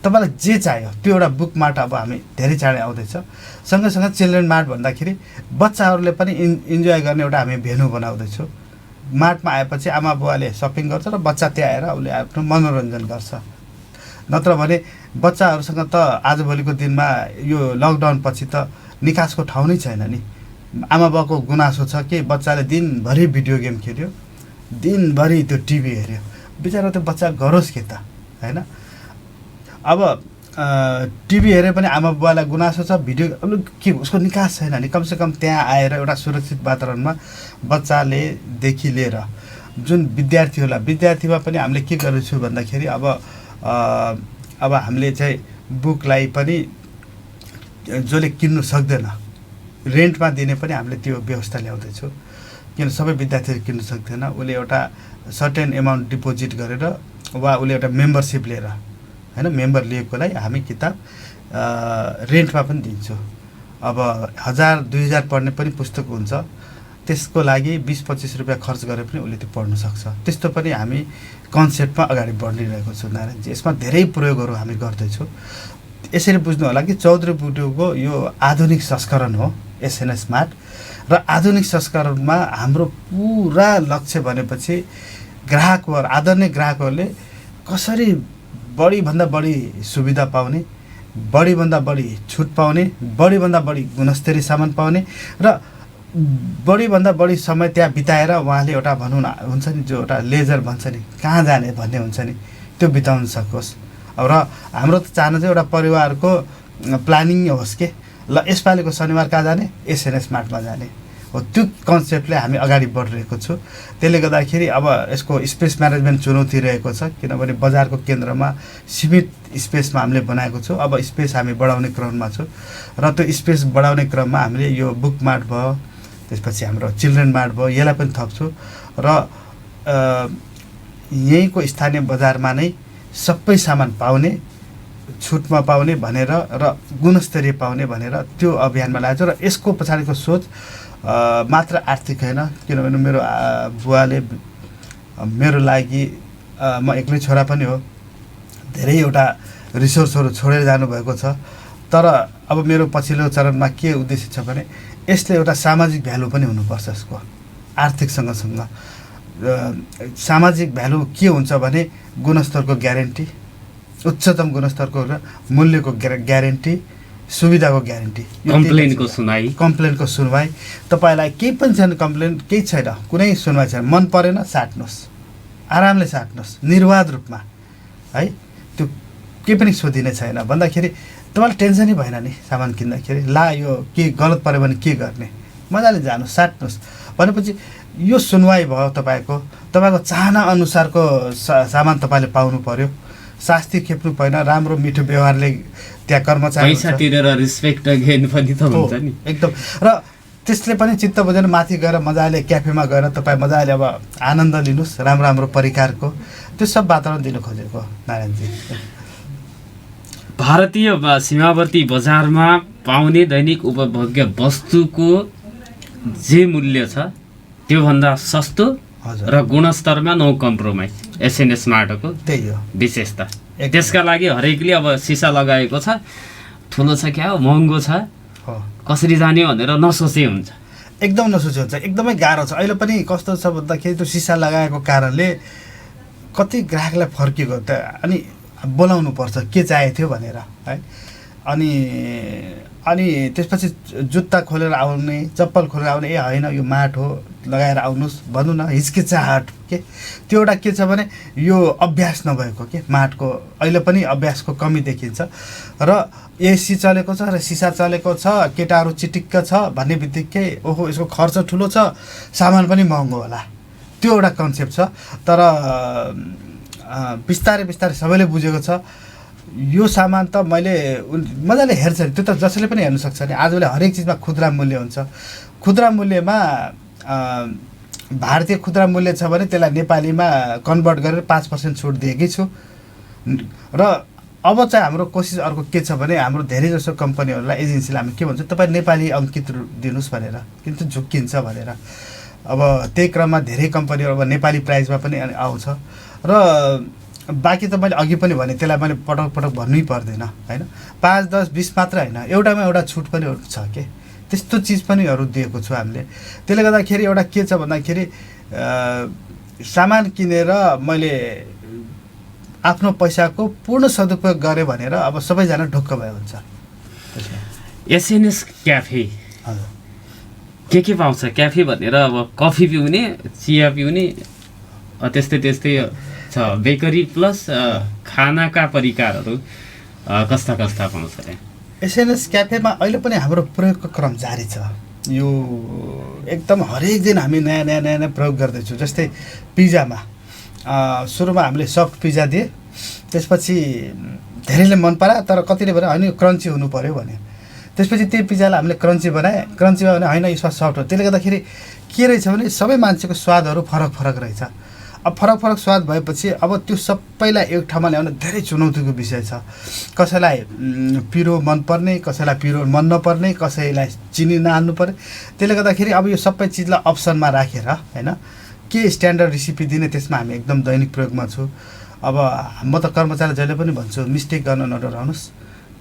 तपाईँलाई जे चाहियो त्यो एउटा बुक मार्ट अब हामी धेरै चाँडै आउँदैछ। सँगसँगै चिल्ड्रेन मार्ट भन्दाखेरि बच्चाहरूले पनि इन्जोय गर्ने एउटा हामी भेन्यू बनाउँदैछौँ। मार्टमा आएपछि आमा बुवाले सपिङ गर्छ र बच्चा त्यहाँ आएर उसले आफ्नो मनोरञ्जन गर्छ। नत्र भने बच्चाहरूसँग त आजभोलिको दिनमा यो लकडाउन पछि त निकासको ठाउँ नै छैन नि। आमा बाबाको गुनासो छ कि बच्चाले दिनभरि भिडियो गेम खेल्यो, दिनभरि त्यो टिभी हेऱ्यो, बिचरा त्यो बच्चा गरोस् के त होइन। अब टिभी हेरे पनि आमा बुवालाई गुनासो छ, भिडियो के उसको निकास छैन नि। कमसेकम त्यहाँ आएर एउटा सुरक्षित वातावरणमा बच्चालेदेखि लिएर जुन विद्यार्थीमा पनि हामीले के गर्दैछौँ भन्दाखेरि अब हामीले चाहिँ बुकलाई पनि जसले किन्नु सक्दैन रेन्टमा दिने पनि हामीले त्यो व्यवस्था ल्याउँदैछौँ। किन सबै विद्यार्थीहरू किन्नु सक्दैन, उसले एउटा सर्टेन एमाउन्ट डिपोजिट गरेर वा उसले एउटा मेम्बरसिप लिएर होइन, मेम्बर लिएकोलाई हामी किताब रेन्टमा पनि दिन्छौँ। अब 1000-2000 पढ्ने पनि पुस्तक हुन्छ, त्यसको लागि 20-25 रुपियाँ खर्च गरेर पनि उसले त्यो पढ्न सक्छ। त्यस्तो पनि हामी कन्सेप्टमा अगाडि बढिरहेको छौँ नारायणजी। यसमा धेरै प्रयोगहरू हामी गर्दैछौँ। यसरी बुझ्नु होला कि चौधरी बुटुको यो आधुनिक संस्करण हो एसएनएस मार्ट, र आधुनिक संस्करणमा हाम्रो पुरा लक्ष्य भनेपछि ग्राहकहरू, आदरणीय ग्राहकहरूले कसरी बढीभन्दा बढी सुविधा पाउने, बढीभन्दा बढी छुट पाउने, बढीभन्दा बढी गुणस्तरीय सामान पाउने र बढीभन्दा बढी समय त्यहाँ बिताएर उहाँले एउटा भनौँ न हुन्छ नि, जो एउटा लेजर भन्छ नि, कहाँ जाने भन्ने हुन्छ नि, त्यो बिताउन सकोस्। र हाम्रो त चाहना चाहिँ एउटा परिवारको प्लानिङ होस् के, ल यसपालिको शनिबार कहाँ जाने, एसएनएस मार्टमा जाने हो। त्यो कन्सेप्टले हामी अगाडि बढिरहेको छु। त्यसले गर्दाखेरि अब यसको स्पेस म्यानेजमेन्ट चुनौती रहेको छ, किनभने बजारको केन्द्रमा सीमित स्पेसमा हामीले बनाएको छौँ। अब स्पेस हामी बढाउने क्रममा छौँ र त्यो स्पेस बढाउने क्रममा हामीले यो बुक मार्ट भयो, त्यसपछि हाम्रो चिल्ड्रेन मार्ट भयो, यसलाई पनि थप्छौँ र यहीँको स्थानीय बजारमा नै सबै सामान पाउने, छुटमा पाउने भनेर र गुणस्तरीय पाउने भनेर त्यो अभियानमा लागेको छ। र यसको पछाडिको सोच मात्र आर्थिक होइन, किनभने मेरो बुवाले मेरो लागि, म एक्लै छोरा पनि हो, धेरैवटा रिसोर्सहरू छोडेर जानुभएको छ। तर अब मेरो पछिल्लो चरणमा के उद्देश्य छ भने यसले एउटा सामाजिक भ्यालु पनि हुनुपर्छ। यसको आर्थिक सँगसँग सामाजिक भ्यालु के हुन्छ भने गुणस्तरको ग्यारेन्टी, उच्चतम गुणस्तरको र मूल्यको ग्यारेन्टी, सुविधाको ग्यारेन्टी, कम्प्लेनको सुनवाई। तपाईँलाई केही पनि छैन, कम्प्लेन केही छैन, कुनै सुनवाई छैन, मन परेन साट्नुहोस्, आरामले साट्नुहोस् निर्वाध रूपमा है, त्यो केही पनि सोधिने छैन भन्दाखेरि तपाईँलाई टेन्सनै भएन नि सामान किन्दाखेरि, ला यो के गलत पऱ्यो भने के गर्ने, मजाले जानुहोस् साट्नुहोस् भनेपछि यो सुनवाई भयो। तपाईँको चाहना अनुसारको सामान तपाईँले पाउनु पर्यो, शास्ति खेप्नु भएन, राम्रो मिठो व्यवहारले त्यहाँ कर्मचारी पैसा तिरेर रिस्पेक्ट गेन पनि त हुन्छ नि एकदम। र त्यसले पनि चित्त बुझेर माथि गएर मजाले क्याफेमा गएर तपाईँ मजाले अब आनन्द लिनुहोस् राम्रो राम्रो परिकारको, त्यो सब वातावरण दिनु खोजेको नारायणजी। भारतीय सीमावर्ती बजारमा पाउने दैनिक उपभोग्य वस्तुको जे मूल्य छ त्योभन्दा सस्तो र गुणस्तरमा नो कम्प्रोमाइज एसएनएस मार्टको त्यही हो विशेषता। त्यसका लागि हरेकले अब सिसा लगाएको छ, ठुलो छ क्या हो, महँगो छ, कसरी जाने भनेर नसोचे हुन्छ, एकदम नसोचे हुन्छ, एकदमै गाह्रो छ। अहिले पनि कस्तो छ भन्दाखेरि त्यो सिसा लगाएको कारणले कति ग्राहकलाई फर्किएको त, अनि बोलाउनु पर्छ के चाहिएको थियो भनेर है। अनि त्यसपछि जुत्ता खोलेर आउने, चप्पल खोलेर आउने, ए होइन यो मार्ट हो लगाएर आउनुहोस् भनौँ न, हिचकिचाहट के त्यो एउटा के छ भने यो अभ्यास नभएको के मार्टको अहिले पनि अभ्यासको कमी देखिन्छ। र एसी चलेको छ र सिसा चलेको छ, केटाहरू चिटिक्क छ भन्ने बित्तिकै ओहो यसको खर्च ठुलो छ, सामान पनि महँगो होला, त्यो एउटा कन्सेप्ट छ। तर बिस्तारै बिस्तारै सबैले बुझेको छ यो सामान त मैले मजाले हेर्छ नि, त्यो त जसले पनि हेर्न सक्छ नि। आजभोलि हरेक चिजमा खुद्रा मूल्य हुन्छ। खुद्रा मूल्यमा भारतीय खुद्रा मूल्य छ भने त्यसलाई नेपालीमा कन्भर्ट गरेर 5% छुट दिएकै छु। र अब चाहिँ हाम्रो कोसिस अर्को के छ भने हाम्रो धेरै जसो कम्पनीहरूलाई एजेन्सीलाई हामी के भन्छौँ, तपाईँ नेपाली अङ्कित दिनुहोस् भनेर, किन त झुक्किन्छ भनेर। अब त्यही क्रममा धेरै कम्पनीहरू अब नेपाली प्राइसमा पनि आउँछ। र बाँकी त मैले अघि पनि भने त्यसलाई मैले पटक पटक भन्नै पर्दैन होइन। 5, 10, 20 मात्र होइन, एउटामा एउटा छुट पनि छ के, त्यस्तो चिज पनि दिएको छु हामीले। त्यसले गर्दाखेरि एउटा के छ भन्दाखेरि सामान किनेर मैले आफ्नो पैसाको पूर्ण सदुपयोग गरेँ भनेर अब सबैजना ढुक्क भयो हुन्छ। एसएनएस क्याफे के पाउँछ? क्याफे भनेर अब कफी पिउने, चिया पिउने, त्यस्तै त्यस्तै छ। बेकरी प्लस खानाका परिकारहरू कस्ता कस्ता पाउँछ अरे? एसएनएस क्याफेमा अहिले पनि हाम्रो प्रयोगको क्रम जारी छ। यो एकदम हरेक दिन हामी नयाँ नयाँ नयाँ नयाँ प्रयोग गर्दैछौँ। जस्तै पिज्जामा सुरुमा हामीले सफ्ट पिज्जा दिए, त्यसपछि धेरैले मन परायो, तर कतिले भने होइन क्रन्ची हुनु पऱ्यो भने, त्यसपछि त्यही पिज्जालाई हामीले क्रन्ची बनाए। क्रन्चीमा भने होइन यसमा सफ्ट हो। त्यसले गर्दाखेरि के रहेछ भने सबै मान्छेको स्वादहरू फरक फरक रहेछ। अब फरक फरक स्वाद भएपछि अब त्यो सबैलाई एक ठाउँमा ल्याउन धेरै चुनौतीको विषय छ। कसैलाई पिरो मनपर्ने, कसैलाई पिरो मन नपर्ने, कसैलाई चिनी नहाल्नु पर्ने। त्यसले गर्दाखेरि अब यो सबै चिजलाई अप्सनमा राखेर होइन के स्ट्यान्डर्ड रेसिपी दिने, त्यसमा हामी एकदम दैनिक प्रयोगमा छु। अब म त कर्मचारी जहिले पनि भन्छु मिस्टेक गर्न नडराउनुहोस्,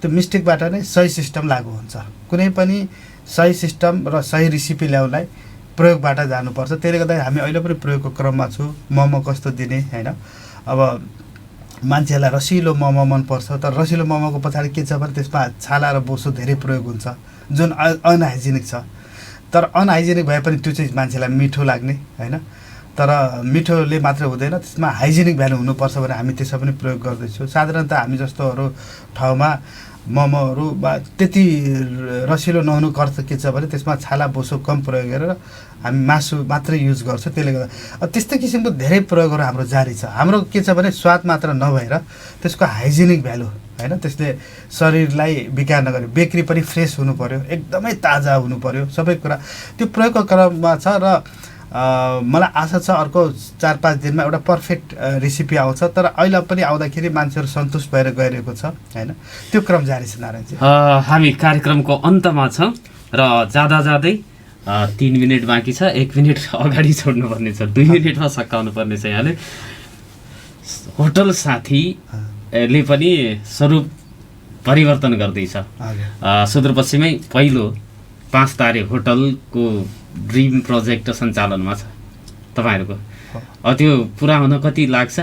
त्यो मिस्टेकबाट नै सही सिस्टम लागु हुन्छ। कुनै पनि सही सिस्टम र सही रेसिपी ल्याउनलाई प्रयोगबाट जानुपर्छ। त्यसले गर्दा हामी अहिले पनि प्रयोगको क्रममा छु। मोमो कस्तो दिने होइन। अब मान्छेलाई रसिलो मोमो मनपर्छ, तर रसिलो मोमोको पछाडि के छ भने त्यसमा छाला र बोसो धेरै प्रयोग हुन्छ जुन अनहाइजेनिक छ। तर अनहाइजेनिक भए पनि त्यो चाहिँ मान्छेलाई मिठो लाग्ने होइन। तर मिठोले मात्रै हुँदैन, त्यसमा हाइजेनिक भ्यालु हुनुपर्छ भने हामी त्यसमा पनि प्रयोग गर्दैछौँ। साधारणतः हामी जस्तोहरू ठाउँमा मोमोहरू वा त्यति रसिलो नहुनु अर्थ के छ भने त्यसमा छाला बोसो कम प्रयोग गरेर हामी मासु मात्रै युज गर्छौँ। त्यसले गर्दा त्यस्तै किसिमको धेरै प्रयोगहरू हाम्रो जारी छ। हाम्रो के छ भने स्वाद मात्र नभएर त्यसको हाइजेनिक भ्यालु होइन, त्यसले शरीरलाई विकार नगरे। बेकरी पनि फ्रेस हुनु पऱ्यो, एकदमै ताजा हुनु पऱ्यो, सबै कुरा त्यो प्रयोगको क्रममा छ। र मलाई आशा छ अर्को 4-5 दिनमा एउटा पर्फेक्ट रेसिपी आउँछ। तर अहिले पनि आउँदाखेरि मान्छेहरू सन्तुष्ट भएर गइरहेको छ होइन। त्यो क्रम जारी छ नारायणजी। हामी कार्यक्रमको अन्तमा छौँ र जाँदा जाँदै 3 मिनट बाँकी छ। 1 मिनट अगाडि छोड्नुपर्ने छ, 2 मिनटमा सकाउनु पर्ने छ। यहाँले होटल साथीले पनि स्वरूप परिवर्तन गर्दैछ। सुदूरपश्चिमै पहिलो 5 तारे होटलको ड्रिम प्रोजेक्ट सञ्चालनमा छ तपाईँहरूको। त्यो पुरा हुन कति लाग्छ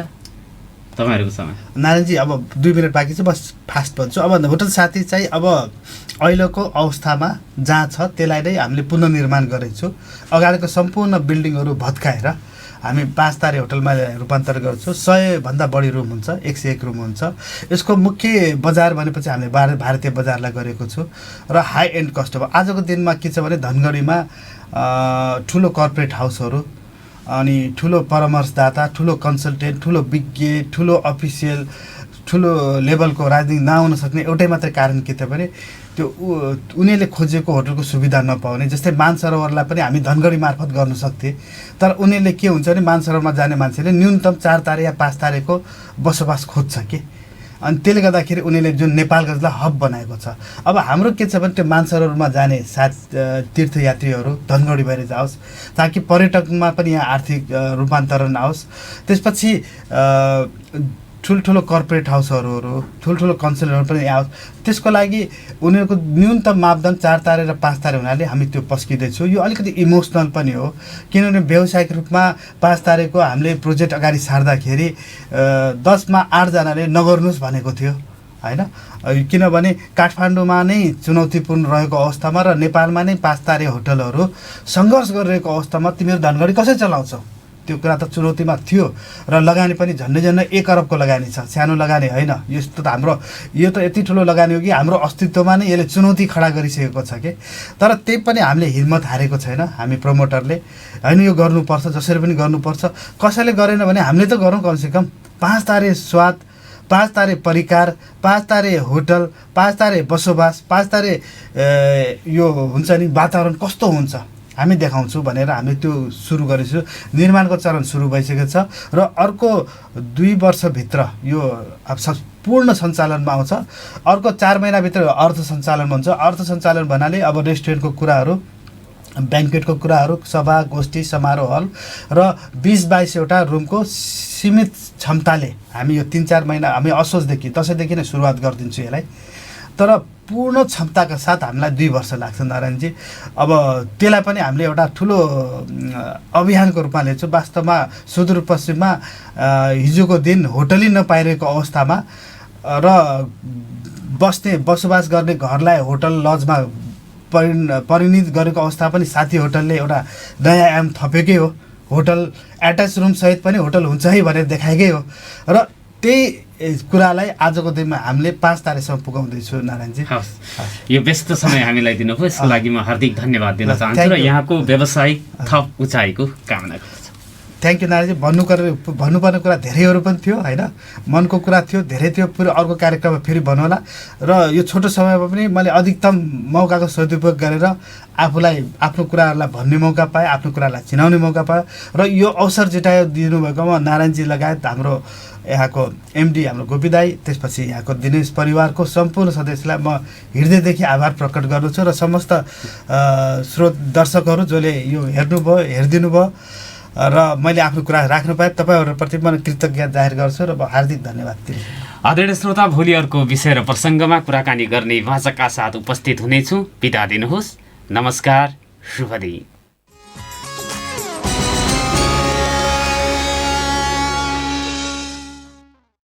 तपाईँहरूको समय? नारायणजी अब 2 मिनट बाँकी छ, बस फास्ट भन्छु। अब होटल साथी चाहिँ अब अहिलेको अवस्थामा जहाँ छ त्यसलाई नै हामीले पुनर्निर्माण गरेको छौँ। अगाडिको सम्पूर्ण बिल्डिङहरू भत्काएर हामी 5 तारे होटलमा रूपान्तर गर्छौँ। 100 भन्दा बढी रुम हुन्छ, 101 रुम हुन्छ। यसको मुख्य बजार भनेपछि हामीले भारतीय बजारलाई गरेको छु र हाई एन्ड कस्टमर। आजको दिनमा के छ भने धनगढीमा ठुलो कर्पोरेट हाउसहरू अनि ठुलो परामर्शदाता, ठुलो कन्सल्टेन्ट, ठुलो विज्ञ, ठुलो अफिसियल, ठुलो लेभलको राजनीति नआउन सक्ने एउटै मात्रै कारण के त भने त्यो उनीहरूले खोजेको होटलको सुविधा नपाउने। जस्तै मानसरोवरलाई पनि हामी धनगढी मार्फत गर्न सक्थे, तर उनीहरूले के हुन्छ भने मानसरोवरमा जाने मान्छेले न्यूनतम 4 तारे या 5 तारेको बसोबास खोज्छ कि, अनि त्यसले गर्दाखेरि उनीहरूले जुन नेपालगञ्जलाई हब बनाएको छ। अब हाम्रो के छ भने त्यो मानसरोवरमा जाने तीर्थयात्रीहरू धनगढी भएर जाओस्, ताकि पर्यटकमा पनि यहाँ आर्थिक रूपान्तरण आओस्। त्यसपछि ठुल्ठुलो कर्पोरेट हाउसहरू, ठुल्ठुलो कन्सल्टहरू पनि आओस्। त्यसको लागि उनीहरूको न्यूनतम मापदण्ड 4 तारे र 5 तारे हुनाले हामी त्यो पस्किँदैछौँ। यो अलिकति इमोसनल पनि हो, किनभने व्यावसायिक रूपमा 5 तारेको हामीले प्रोजेक्ट अगाडि सार्दाखेरि 10मा 8 जनाले नगर्नुहोस् भनेको थियो होइन। किनभने काठमाडौँमा नै चुनौतीपूर्ण रहेको अवस्थामा र नेपालमा नै 5 तारे होटलहरू सङ्घर्ष गरिरहेको अवस्थामा तिमीहरू धनगढी कसरी चलाउँछौ, त्यो कुरा त चुनौतीमा थियो। र लगानी पनि झन्डै 1 अरबको लगानी छ, सानो लगानी होइन। यस्तो त हाम्रो यो त यति ठुलो लगानी हो कि हाम्रो अस्तित्वमा नै यसले चुनौती खडा गरिसकेको छ कि। तर त्यही पनि हामीले हिम्मत हारेको छैन हामी प्रमोटरले, होइन यो गर्नुपर्छ, जसरी पनि गर्नुपर्छ। कसैले गरेन भने हामीले त गरौँ, कमसेकम 5 तारे स्वाद 5 तारे परिकार, 5 तारे होटल, 5 तारे बसोबास, 5 तारे यो हुन्छ नि वातावरण कस्तो हुन्छ हामी देखाउँछौँ भनेर हामीले त्यो सुरु गरेको छु। निर्माणको चरण सुरु भइसकेको छ र अर्को 2 वर्षभित्र यो पूर्ण सञ्चालनमा आउँछ। अर्को 4 महिनाभित्र अर्थ सञ्चालनमा हुन्छ। अर्थ सञ्चालन भन्नाले अब रेस्टुरेन्टको कुराहरू, ब्याङ्केटको कुराहरू, सभा गोष्ठी समारोह हल र 20-22 वटा रुमको सीमित क्षमताले हामी यो 3-4 महिना हामी असोजदेखि दसैँदेखि नै सुरुवात गरिदिन्छु यसलाई। तर पूर्ण क्षमताका साथ हामीलाई 2 वर्ष लाग्छ नारायणजी। अब त्यसलाई पनि हामीले एउटा ठुलो अभियानको रूपमा लिन्छौँ। वास्तवमा सुदूरपश्चिममा हिजोको दिन होटलै नपाइरहेको अवस्थामा र बसोबास गर्ने घरलाई होटल लजमा परिणत गरेको अवस्था पनि साथी होटलले एउटा नयाँ आयाम थपेकै हो। होटल एट्याच रुम सहित पनि होटल हुन्छ है भनेर देखाएकै हो र त्यही कुरालाई आजको दिनमा हामीले 5 तारेसम्म पुगाउँदैछु नारायणजी। यो व्यस्त समय हामीलाई दिनुभयो, यसको लागि म हार्दिक धन्यवाद दिन चाहन्छु र यहाँको व्यावसायिक थप उचाइको कामना गर्छु। थ्याङ्क यू नारायणजी। भन्नुपर्ने कुरा धेरैहरू पनि थियो होइन, मनको कुरा थियो धेरै थियो। फेरि अर्को कार्यक्रममा फेरि भन्नुहोला र यो छोटो समयमा पनि मैले अधिकतम मौकाको सदुपयोग गरेर आफूलाई आफ्नो कुराहरूलाई भन्ने मौका पाएँ, आफ्नो कुरालाई चिनाउने मौका पाएँ र यो अवसर जुटायो दिनुभएकोमा नारायणजी लगायत हाम्रो यहाँको एमडी हाम्रो गोपी दाई, त्यसपछि यहाँको दिनेश परिवारको सम्पूर्ण सदस्यलाई म हृदयदेखि आभार प्रकट गर्दछु र समस्त श्रोत दर्शकहरू जसले यो हेर्नुभयो, हेरिदिनु भयो र मैले आफ्नो कुरा राख्नु पाएँ, तपाईँहरूप्रति म कृतज्ञता जाहेर गर्छु र हार्दिक धन्यवाद दिन्छु। आदरणीय श्रोता, भोलि अर्को विषय र प्रसङ्गमा कुराकानी गर्ने वाचकका साथ उपस्थित हुनेछु। बिदा दिनुहोस्। नमस्कार, शुभ दिन।